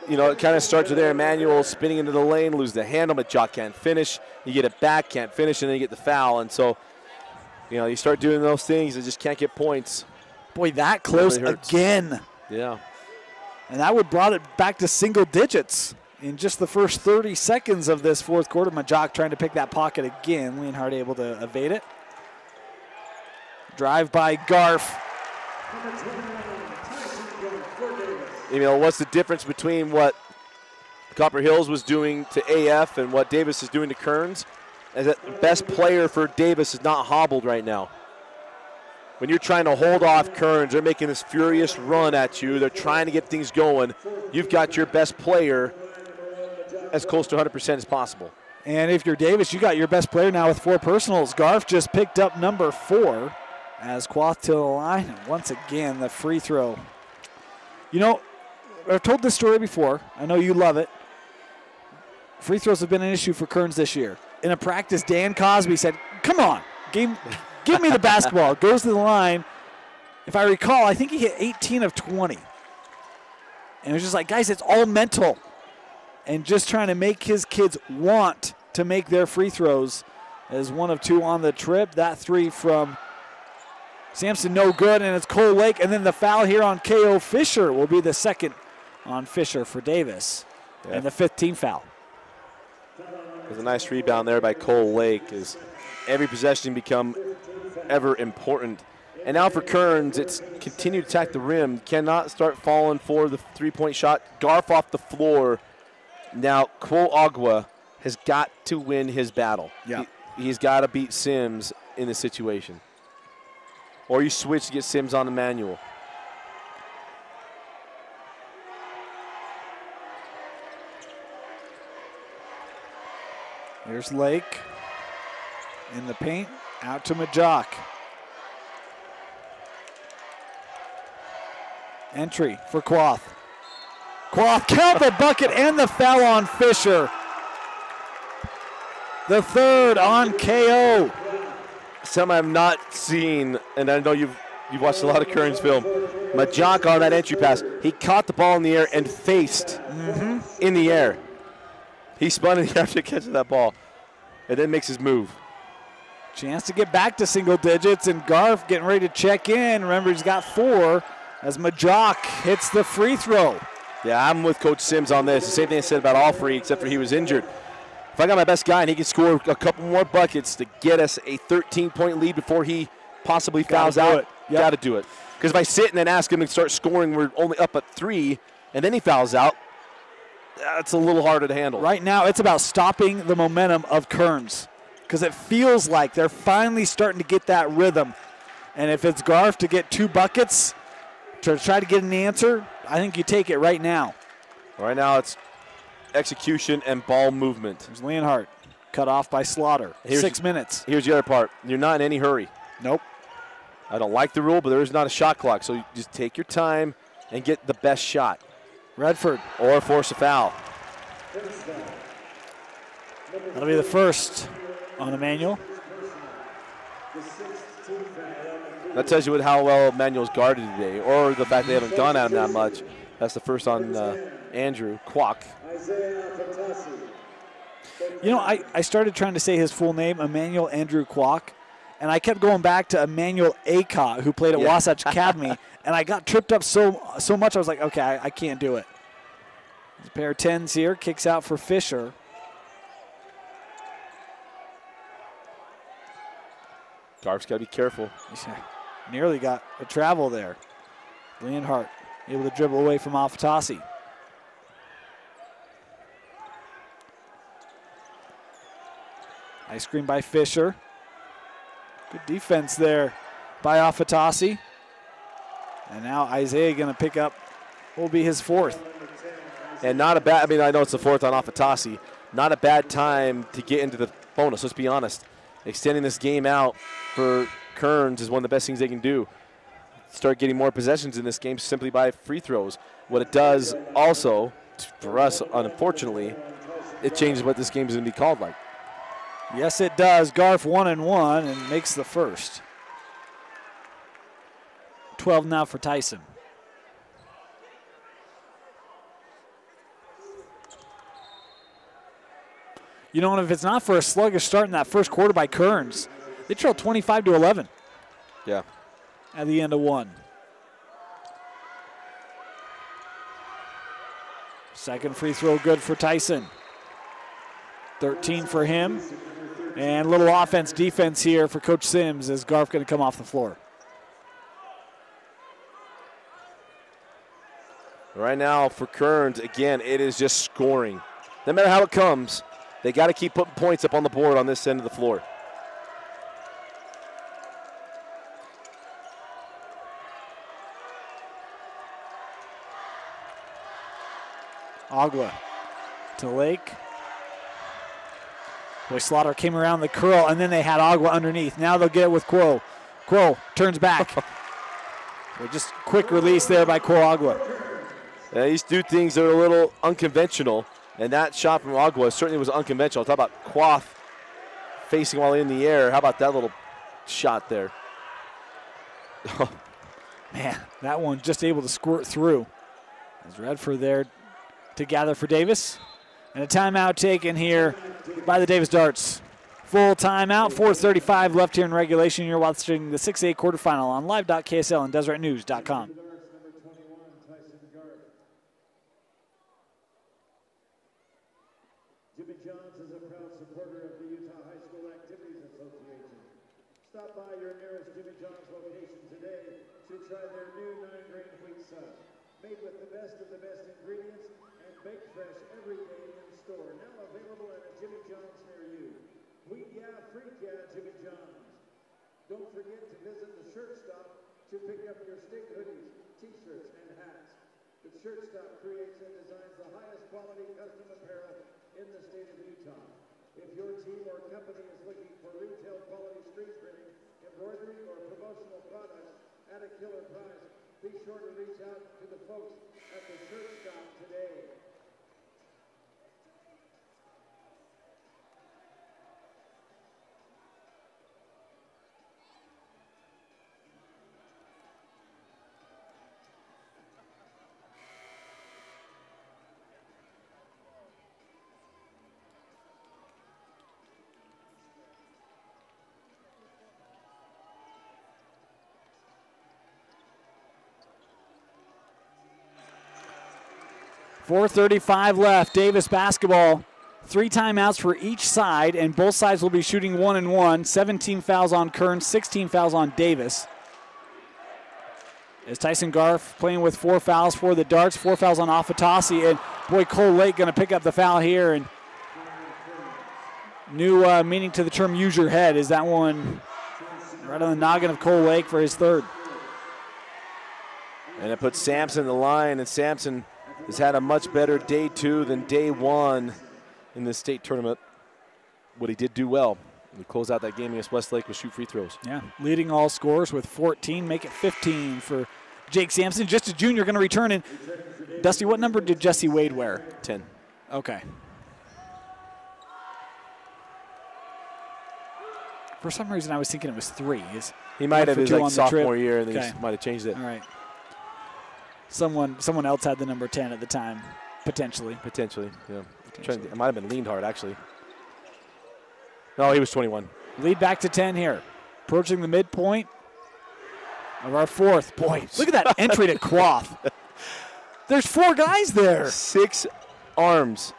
kind of starts with there. Emmanuel spinning into the lane, lose the handle, but Jock can't finish. You get it back, can't finish, and then you get the foul. And so, you start doing those things and just can't get points.
Boy, that close
really
again.
Yeah.
And that would brought it back to single digits in just the first 30 seconds of this fourth quarter. Majock trying to pick that pocket again. Leonhardt able to evade it. Drive by Garf.
What's the difference between what Copper Hills was doing to AF and what Davis is doing to Kearns? Is that the best player for Davis is not hobbled right now. When you're trying to hold off Kearns, they're making this furious run at you. They're trying to get things going. You've got your best player as close to 100% as possible.
And if you're Davis, you got your best player now with 4 personals. Garf just picked up number 4 as Quath to the line. And once again, the free throw. I've told this story before. I know you love it. Free throws have been an issue for Kearns this year. In a practice, Dan Cosby said, come on, give me the basketball. Goes to the line. If I recall, I think he hit 18 of 20. And it was just like, guys, it's all mental. And just trying to make his kids want to make their free throws as 1 of 2 on the trip. That 3 from Sampson, no good, and it's Cole Lake. And then the foul here on K.O. Fisher will be the second on Fisher for Davis. Yeah. And the 5th team foul.
There's a nice rebound there by Cole Lake as every possession become ever important. And now for Kearns, it's continue to attack the rim. Cannot start falling for the three-point shot. Garf off the floor. Now Quo Agua has got to win his battle.
Yeah.
He's got to beat Sims in this situation. Or you switch to get Sims on the manual.
Here's Lake in the paint, out to Majock. Entry for Quath. Quath, count the bucket and the foul on Fisher. The 3rd on KO.
Something I've not seen, and I know you've watched a lot of Kearns film. Majock on that entry pass, he caught the ball in the air and faced in the air. He spun in the air after catching that ball, and then makes his move.
Chance to get back to single digits, and Garf getting ready to check in. Remember, he's got 4 as Majock hits the free throw.
Yeah, I'm with Coach Sims on this. The same thing I said about all three, except for he was injured. If I got my best guy and he can score a couple more buckets to get us a 13-point lead before he possibly fouls out, got to do it. Because if I sit and then ask him to start scoring, we're only up at 3, and then he fouls out, that's a little harder to handle.
Right now, it's about stopping the momentum of Kearns, because it feels like they're finally starting to get that rhythm. And if it's Garf to get 2 buckets to try to get an answer, I think you take it right now.
Right now, it's execution and ball movement.
There's Leonhardt, cut off by Slaughter. 6 minutes.
Here's the other part. You're not in any hurry.
Nope.
I don't like the rule, but there is not a shot clock, so you just take your time and get the best shot.
Redford.
Or force a foul.
That'll be the first on Emmanuel.
That tells you how well Emmanuel's guarded today, or the fact they haven't gone at him that much. That's the first on Andrew Kwok.
You know, I started trying to say his full name, Emmanuel Andrew Kwok, and I kept going back to Emmanuel Acott, who played at Wasatch Academy, and I got tripped up so much I was like, okay, I can't do it. There's a pair of 10s here, kicks out for Fisher.
Garf's got to be careful.
Nearly got a travel there. Leonhardt able to dribble away from Afatasi. Nice screen by Fisher. Good defense there by Afatasi. And now Isaiah going to pick up what will be his 4th.
And not a bad, I mean, I know it's the 4th on Afatasi. Not a bad time to get into the bonus, let's be honest. Extending this game out for Kearns is one of the best things they can do. Start getting more possessions in this game simply by free throws. What it does also, for us, unfortunately, it changes what this game is going to be called like.
Yes, it does. Garf 1-1 and makes the first. 12 now for Tyson. You know, if it's not for a sluggish start in that first quarter by Kearns, they trail 25-11.
Yeah.
At the end of 1. Second free throw good for Tyson. 13 for him. And a little offense defense here for Coach Sims as Garf going to come off the floor.
Right now for Kearns, again, it is just scoring. No matter how it comes, they got to keep putting points up on the board on this end of the floor.
Agua to Lake. Boy, Slaughter came around the curl, and then they had Agua underneath. Now they'll get it with Quo. Quo turns back. Just quick release there by Quo Agua.
Yeah, these do things that are a little unconventional, and that shot from Agua certainly was unconventional. Talk about Quoth facing while in the air. How about that little shot there?
Man, that one just able to squirt through. There's Redford there to gather for Davis. And a timeout taken here by the Davis Darts. Full timeout, 4:35 left here in regulation. You're watching the 6A quarterfinal on live.ksl and deseretnews.com.
Jimmy Johns is a proud supporter of the Utah High School Activities Association. Stop by your nearest Jimmy Johns location today to try their new 9-grain wheat sub. Made with the best of the best ingredients and baked fresh every day in store. Now available at a Jimmy John's near you. Wheat yeah, freak yeah, Jimmy John's. Don't forget to visit the shirt stop to pick up your state hoodies, t-shirts, and hats. The shirt stop creates and designs the highest quality custom apparel in the state of Utah. If your team or company is looking for retail quality street printing, embroidery, or promotional products at a killer price, be sure to reach out to the folks at the shirt shop today.
4:35 left. Davis basketball. 3 timeouts for each side, and both sides will be shooting 1 and 1. 17 fouls on Kearns, 16 fouls on Davis. As Tyson Garf playing with 4 fouls for the Darts, 4 fouls on Afatasi, and boy, Cole Lake going to pick up the foul here. And new meaning to the term "use your head" is that one right on the noggin of Cole Lake for his 3rd.
And it puts Sampson in the line, and Sampson has had a much better day 2 than day 1 in this state tournament. But he did do well. He closed out that game against Westlake with shoot free throws.
Yeah, leading all scorers with 14, make it 15 for Jake Sampson. Just a junior going to return. And Dusty, what number did Jesse Wade wear?
10.
Okay. For some reason, I was thinking it was 3.
He might have his sophomore year, and
okay.
he might have changed it.
All right. Someone else had the number 10 at the time, potentially.
Potentially, yeah. It might have been Leanhart, actually. No, he was 21.
Lead back to 10 here. Approaching the midpoint of our 4th. Boy, look at that entry to Quaff. There's 4 guys there.
6 arms.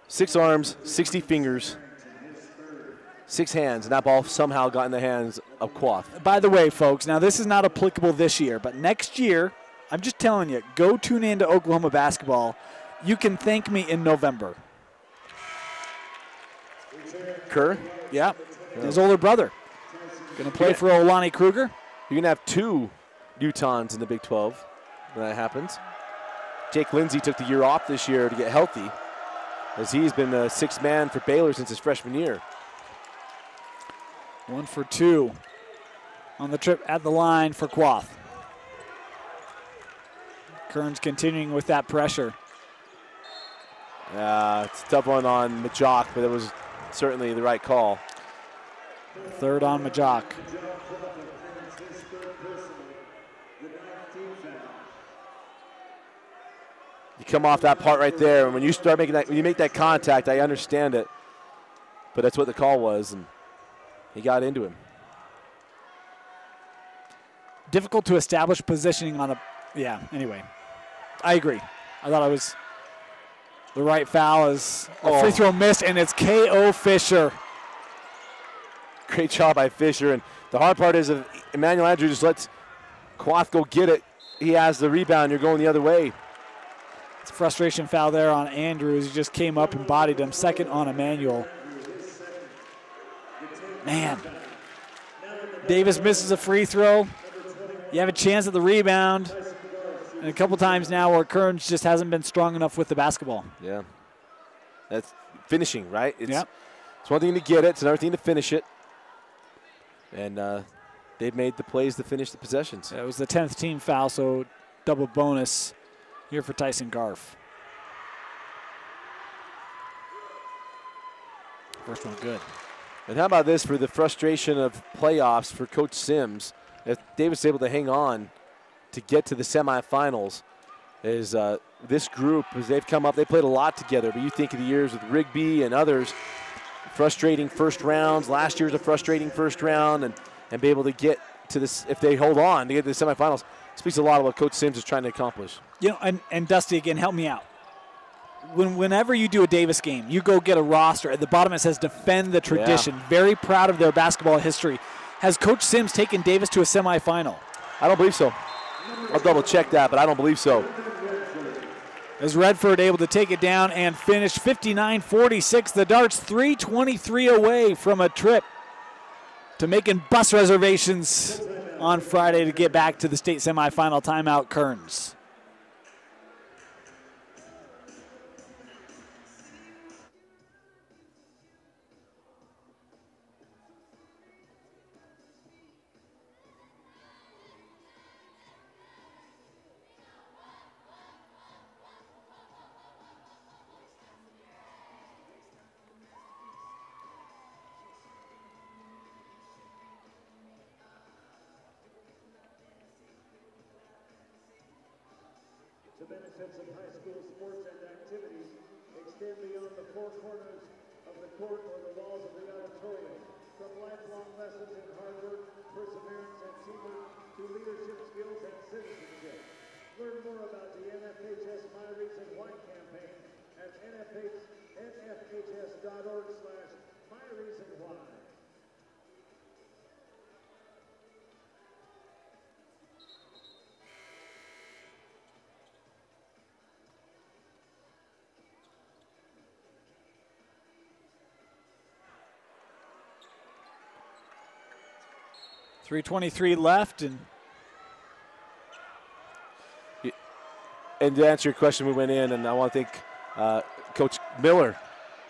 6 arms, 60 fingers, 6 hands, and that ball somehow got in the hands of Quaff.
By the way, folks, now this is not applicable this year, but next year, I'm just telling you, go tune in to Oklahoma basketball. You can thank me in November.
Kerr?
Yeah, his older brother. Going to play for Olani Kruger.
You're going to have 2 Utahns in the Big 12 when that happens. Jake Lindsey took the year off this year to get healthy, as he's been the 6th man for Baylor since his freshman year.
1 for 2 on the trip at the line for Quaff. Kearns continuing with that pressure.
It's a tough one on Majok, but it was certainly the right call.
3rd on Majok.
You come off that part right there, and when you start making that, when you make that contact, I understand it. But that's what the call was, and he got into him.
Difficult to establish positioning on a, anyway. I agree. I thought I was the right foul as a free throw missed, and it's K.O. Fisher.
Great job by Fisher, and the hard part is if Emmanuel Andrews just lets Quaff go get it, he has the rebound, you're going the other way.
It's a frustration foul there on Andrews. He just came up and bodied him. 2nd on Emmanuel. Man. Davis misses a free throw. You have a chance at the rebound. And a couple times now where Kearns just hasn't been strong enough with the basketball.
Yeah. That's finishing, right? It's one thing to get it. It's another thing to finish it. And they've made the plays to finish the possessions.
It was the 10th team foul, so double bonus here for Tyson Garf. First one good.
And how about this for the frustration of playoffs for Coach Sims? If Davis is able to hang on to get to the semifinals, is this group, as they've come up, they played a lot together, but you think of the years with Rigby and others, frustrating first rounds. Last year's a frustrating first round, and be able to get to this, if they hold on to get to the semifinals, speaks a lot of what Coach Sims is trying to accomplish.
You know, and Dusty, again, help me out. Whenever you do a Davis game, you go get a roster. At the bottom it says defend the tradition. Yeah. Very proud of their basketball history. Has Coach Sims taken Davis to a semifinal?
I don't believe so. I'll double check that, but I don't believe so.
As Redford able to take it down and finish 59-46. The Darts 3:23 away from a trip to making bus reservations on Friday to get back to the state semifinal. Timeout, Kearns.
The benefits of high school sports and activities extend beyond the four corners of the court or the walls of the auditorium. From lifelong lessons in hard work, perseverance, and teamwork to leadership skills and citizenship. Learn more about the NFHS
3:23 left, and
to answer your question, we went in, and I want to thank Coach Miller.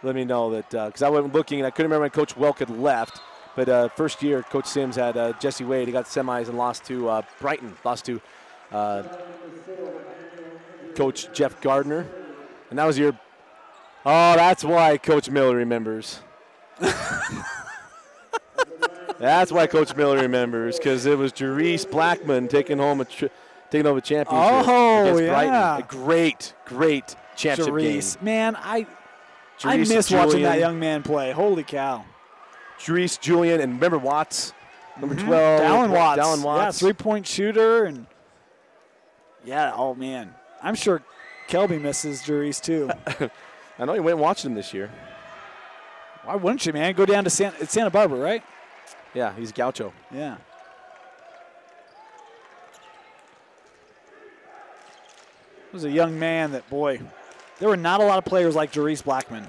Let me know that because I wasn't looking, and I couldn't remember when Coach Welk had left. But first year, Coach Sims had Jesse Wade. He got the semis and lost to Brighton, lost to Coach Jeff Gardner. And that was your – oh, that's why Coach Miller remembers. That's why Coach Miller remembers, because it was Jerice Blackman taking home taking over a championship against Brighton. A great championship
Jerice,
game.
Man, I miss watching that young man play. Holy cow.
Jerice, Julian, and remember Watts, number 12.
Dallin Watts.
Dallin Watts.
Yeah, 3-point shooter. And yeah, oh, man. I'm sure Kelby misses Jerice, too.
I know you went and watched him this year.
Why wouldn't you, man? Go down to Santa Barbara, right?
Yeah, he's Gaucho.
Yeah. He was a young man that, boy, there were not a lot of players like Jerice Blackman.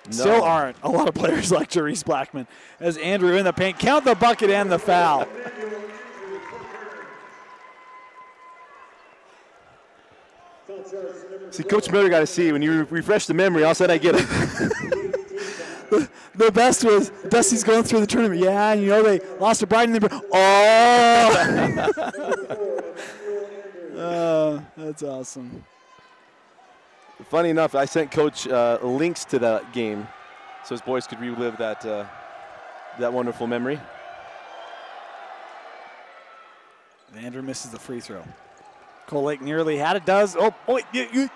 No.
Still aren't a lot of players like Jerice Blackman. As Andrew in the paint, count the bucket and the foul.
See, Coach Miller got to see when you refresh the memory. All of a sudden, I get it.
The best was Dusty's going through the tournament. Yeah, and you know they lost to Brighton. Oh, that's awesome.
Funny enough, I sent Coach links to that game, so his boys could relive that wonderful memory.
Andrew misses the free throw. Cole Lake nearly had it. Does you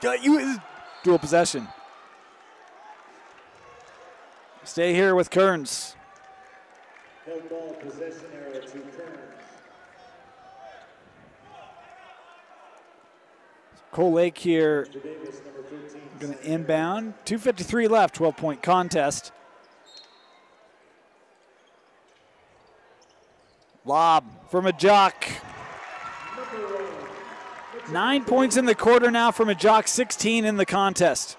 dual possession. Stay here with Kearns.
Held ball possession area to Kearns.
Cole Lake here going to inbound. 2:53 left, 12-point contest. Lob for Majok. 9 points in the quarter now for Majok, 16 in the contest.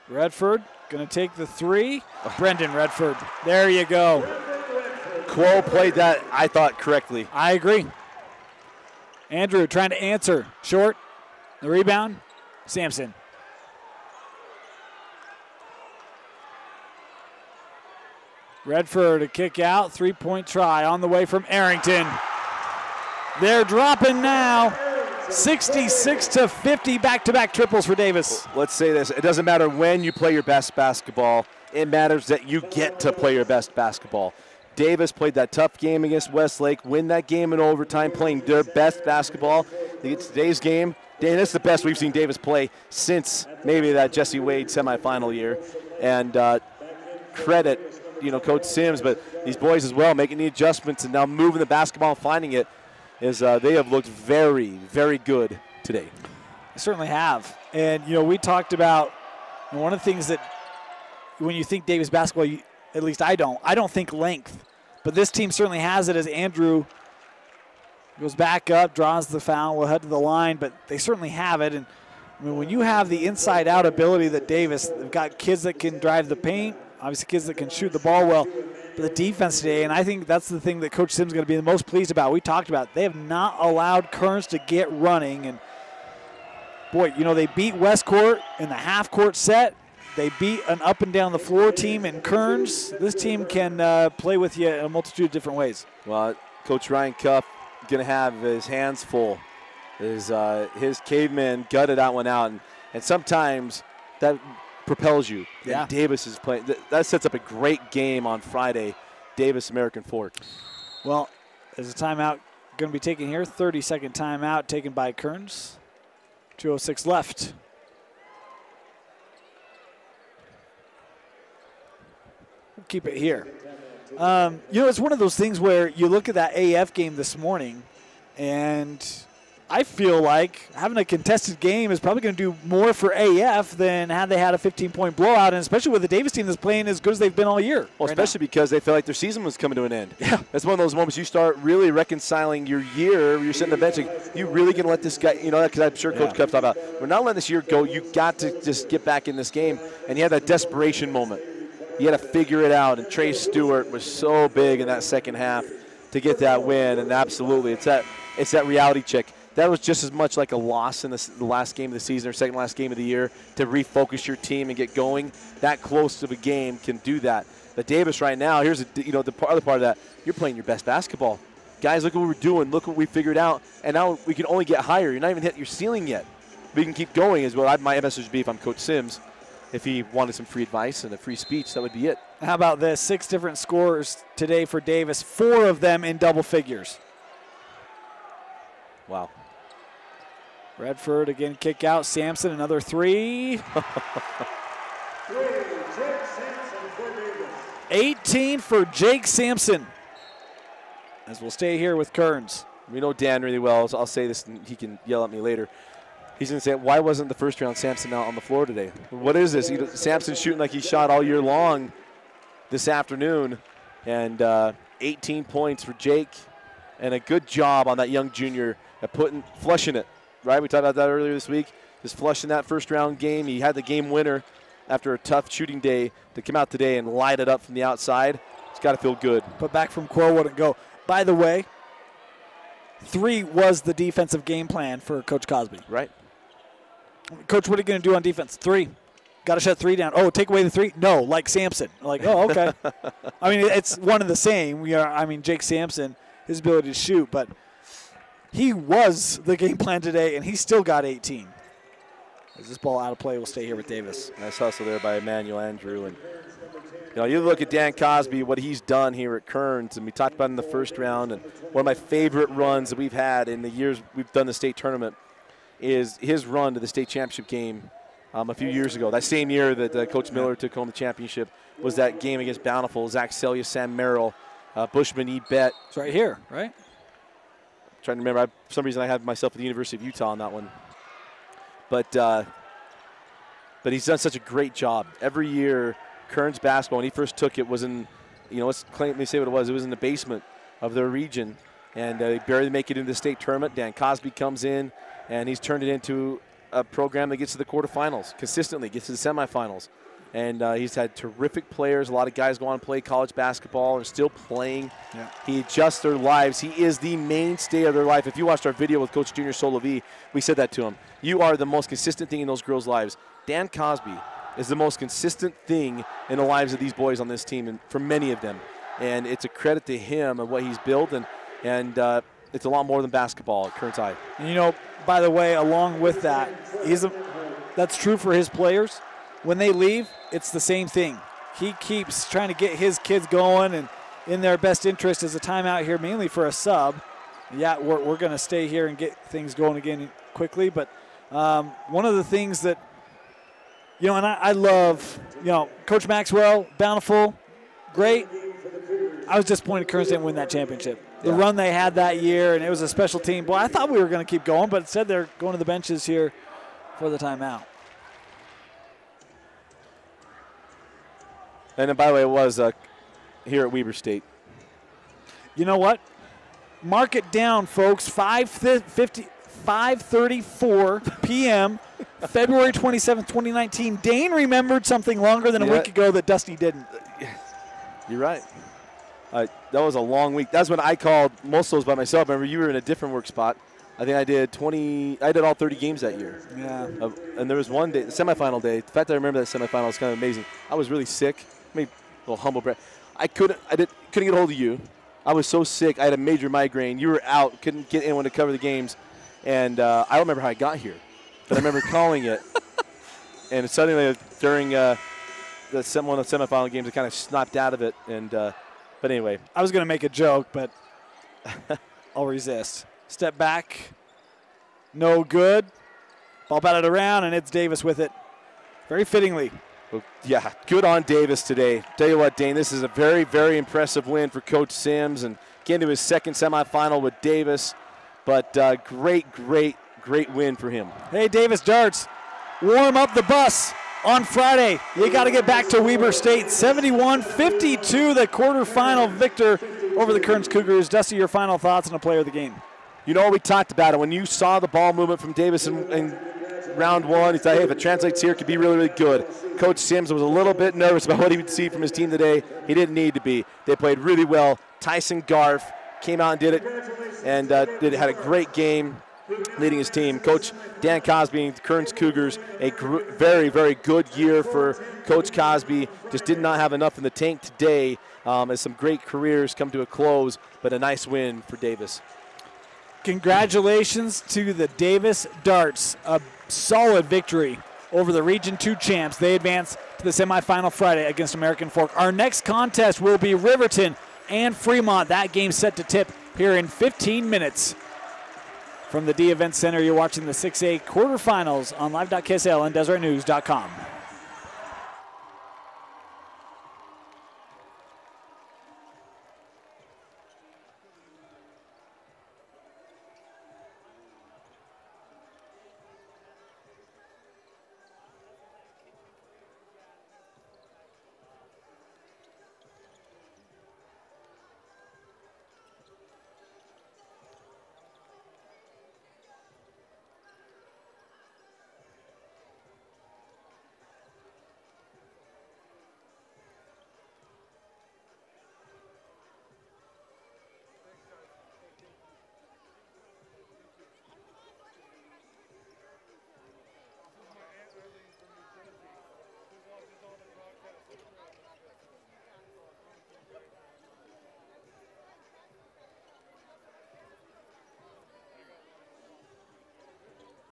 Redford going to take the three. Brendan Redford. There you go.
Quo played that, I thought, correctly.
I agree. Andrew trying to answer. Short. The rebound. Sampson. Redford a kick out. 3-point try on the way from Arrington. They're dropping now. 66-50 back-to-back triples for Davis.
Let's say this. It doesn't matter when you play your best basketball. It matters that you get to play your best basketball. Davis played that tough game against Westlake, win that game in overtime, playing their best basketball. Today's game, this is the best we've seen Davis play since maybe that Jesse Wade semifinal year. And credit, Coach Sims, but these boys as well, making the adjustments and now moving the basketball and finding it, is they have looked very, very good today.
They certainly have. And, we talked about one of the things that when you think Davis basketball, at least I don't think length. But this team certainly has it as Andrew goes back up, draws the foul, will head to the line, but they certainly have it. And when you have the inside-out ability that Davis, they've got kids that can drive the paint, obviously kids that can shoot the ball well, but the defense today, and I think that's the thing that Coach Sims is going to be the most pleased about. We talked about they have not allowed Kearns to get running. And, boy, they beat Westcourt in the half-court set. They beat an up-and-down-the-floor team in Kearns. This team can play with you in a multitude of different ways.
Well, Coach Ryan Cuff going to have his hands full. His caveman gutted that one out. And sometimes that propels you.
Yeah.
And Davis is playing. That sets up a great game on Friday, Davis American Fork.
Well, there's a timeout going to be taken here. 30-second timeout taken by Kearns. 2:06 left. Keep it here. It's one of those things where you look at that AF game this morning, and I feel like having a contested game is probably going to do more for AF than had they had a 15-point blowout, and especially with the Davis team that's playing as good as they've been all year.
Well,
right
especially because they feel like their season was coming to an end.
Yeah.
That's one of those moments you start really reconciling your year. You're sitting on the bench and you really going to let this guy, because I'm sure Coach Cuff thought about, we're not letting this year go. You got to just get back in this game. And you had that desperation moment. You had to figure it out, and Trey Stewart was so big in that second half to get that win, and absolutely, it's that reality check. That was just as much like a loss in the last game of the season or second last game of the year to refocus your team and get going. That close to a game can do that. But Davis right now, here's the other part of that. You're playing your best basketball. Guys, look what we're doing. Look what we figured out. And now we can only get higher. You're not even hitting your ceiling yet. We can keep going is what my message would be if I'm Coach Sims. If he wanted some free advice and a free speech, that would be it.
How about this? 6 different scores today for Davis, 4 of them in double figures.
Wow.
Redford again, kick out. Sampson, another 3. 18 for Jake Sampson. As we'll stay here with Kearns.
We know Dan really well, so I'll say this and he can yell at me later. He's going to say, why wasn't the first round Sampson out on the floor today? What is this? Sampson's shooting like he shot all year long this afternoon. And 18 points for Jake. And a good job on that young junior at flushing it. Right? We talked about that earlier this week. Just flushing that first round game. He had the game winner after a tough shooting day to come out today and light it up from the outside. It's got to feel good.
But back from Quo wouldn't go. By the way, 3 was the defensive game plan for Coach Cosby.
Right.
Coach, what are you going to do on defense? 3. Got to shut 3 down. Oh, take away the 3? No, like Sampson. Like, oh, okay. I mean, it's one and the same. Jake Sampson, his ability to shoot, but he was the game plan today, and he still got 18. As this ball out of play, we'll stay here with Davis.
Nice hustle there by Emmanuel Andrew. And you look at Dan Cosby, what he's done here at Kearns, and we talked about it in the first round, and one of my favorite runs that we've had in the years we've done the state tournament is his run to the state championship game a few years ago. That same year that Coach Miller took home the championship was that game against Bountiful. Zach Celia, Sam Merrill, Bushman, E. Bet.
It's right here, right?
Trying to remember. For some reason, I have myself at the University of Utah on that one. But he's done such a great job. Every year, Kearns basketball, when he first took it, was in, let me say what it was. It was in the basement of their region. And they barely make it into the state tournament. Dan Cosby comes in, and he's turned it into a program that gets to the quarterfinals consistently, gets to the semifinals. And he's had terrific players. A lot of guys go on and play college basketball and still playing. Yeah. He adjusts their lives. He is the mainstay of their life. If you watched our video with Coach Junior Solovi, we said that to him. You are the most consistent thing in those girls' lives. Dan Cosby is the most consistent thing in the lives of these boys on this team, and for many of them. And it's a credit to him and what he's built, and it's a lot more than basketball at Kearns High.
And by the way, along with that, that's true for his players. When they leave, it's the same thing. He keeps trying to get his kids going, and in their best interest is a timeout here, mainly for a sub. Yeah, we're going to stay here and get things going again quickly. But one of the things that, and I love, Coach Maxwell, Bountiful, great. I was disappointed Kearns didn't win that championship. The run they had that year, and it was a special team. Boy, I thought we were going to keep going, but instead they're going to the benches here for the timeout.
And then, by the way, it was here at Weber State.
You know what? Mark it down, folks. 5:34 p.m., February 27th, 2019. Dane remembered something longer than a week ago that Dusty didn't.
You're right. That was a long week. That's when I called most of those by myself. Remember, you were in a different work spot. I think I did all 30 games that year.
Yeah.
And there was one day, the semifinal day. The fact that I remember that semifinal is kind of amazing. I was really sick. A little humble brag. I couldn't get a hold of you. I was so sick. I had a major migraine. You were out. Couldn't get anyone to cover the games. And I don't remember how I got here. But I remember calling it. And suddenly during one of the semifinal games, I kind of snapped out of it. And but anyway.
I was going to make a joke, but I'll resist. Step back. No good. Ball batted around, and it's Davis with it. Very fittingly.
Well, yeah, good on Davis today. Tell you what, Dane, this is a very, very impressive win for Coach Sims, and getting to his second semifinal with Davis. But great win for him.
Hey, Davis Darts, warm up the bus on Friday. You got to get back to Weber State. 71-52, the quarterfinal victor over the Kearns Cougars. Dusty, your final thoughts on a player of the game?
We talked about it. When you saw the ball movement from Davis and round one. He thought, hey, if it translates here, it could be really, really good. Coach Sims was a little bit nervous about what he would see from his team today. He didn't need to be. They played really well. Tyson Garf came out and did it, and had a great game leading his team. Coach Dan Cosby and the Kearns Cougars, a very, very good year for Coach Cosby. Just did not have enough in the tank today as some great careers come to a close, but a nice win for Davis.
Congratulations to the Davis Darts. A solid victory over the Region 2 champs. They advance to the semifinal Friday against American Fork. Our next contest will be Riverton and Fremont. That game set to tip here in 15 minutes. From the D Event Center, you're watching the 6A quarterfinals on live.ksl and DeseretNews.com.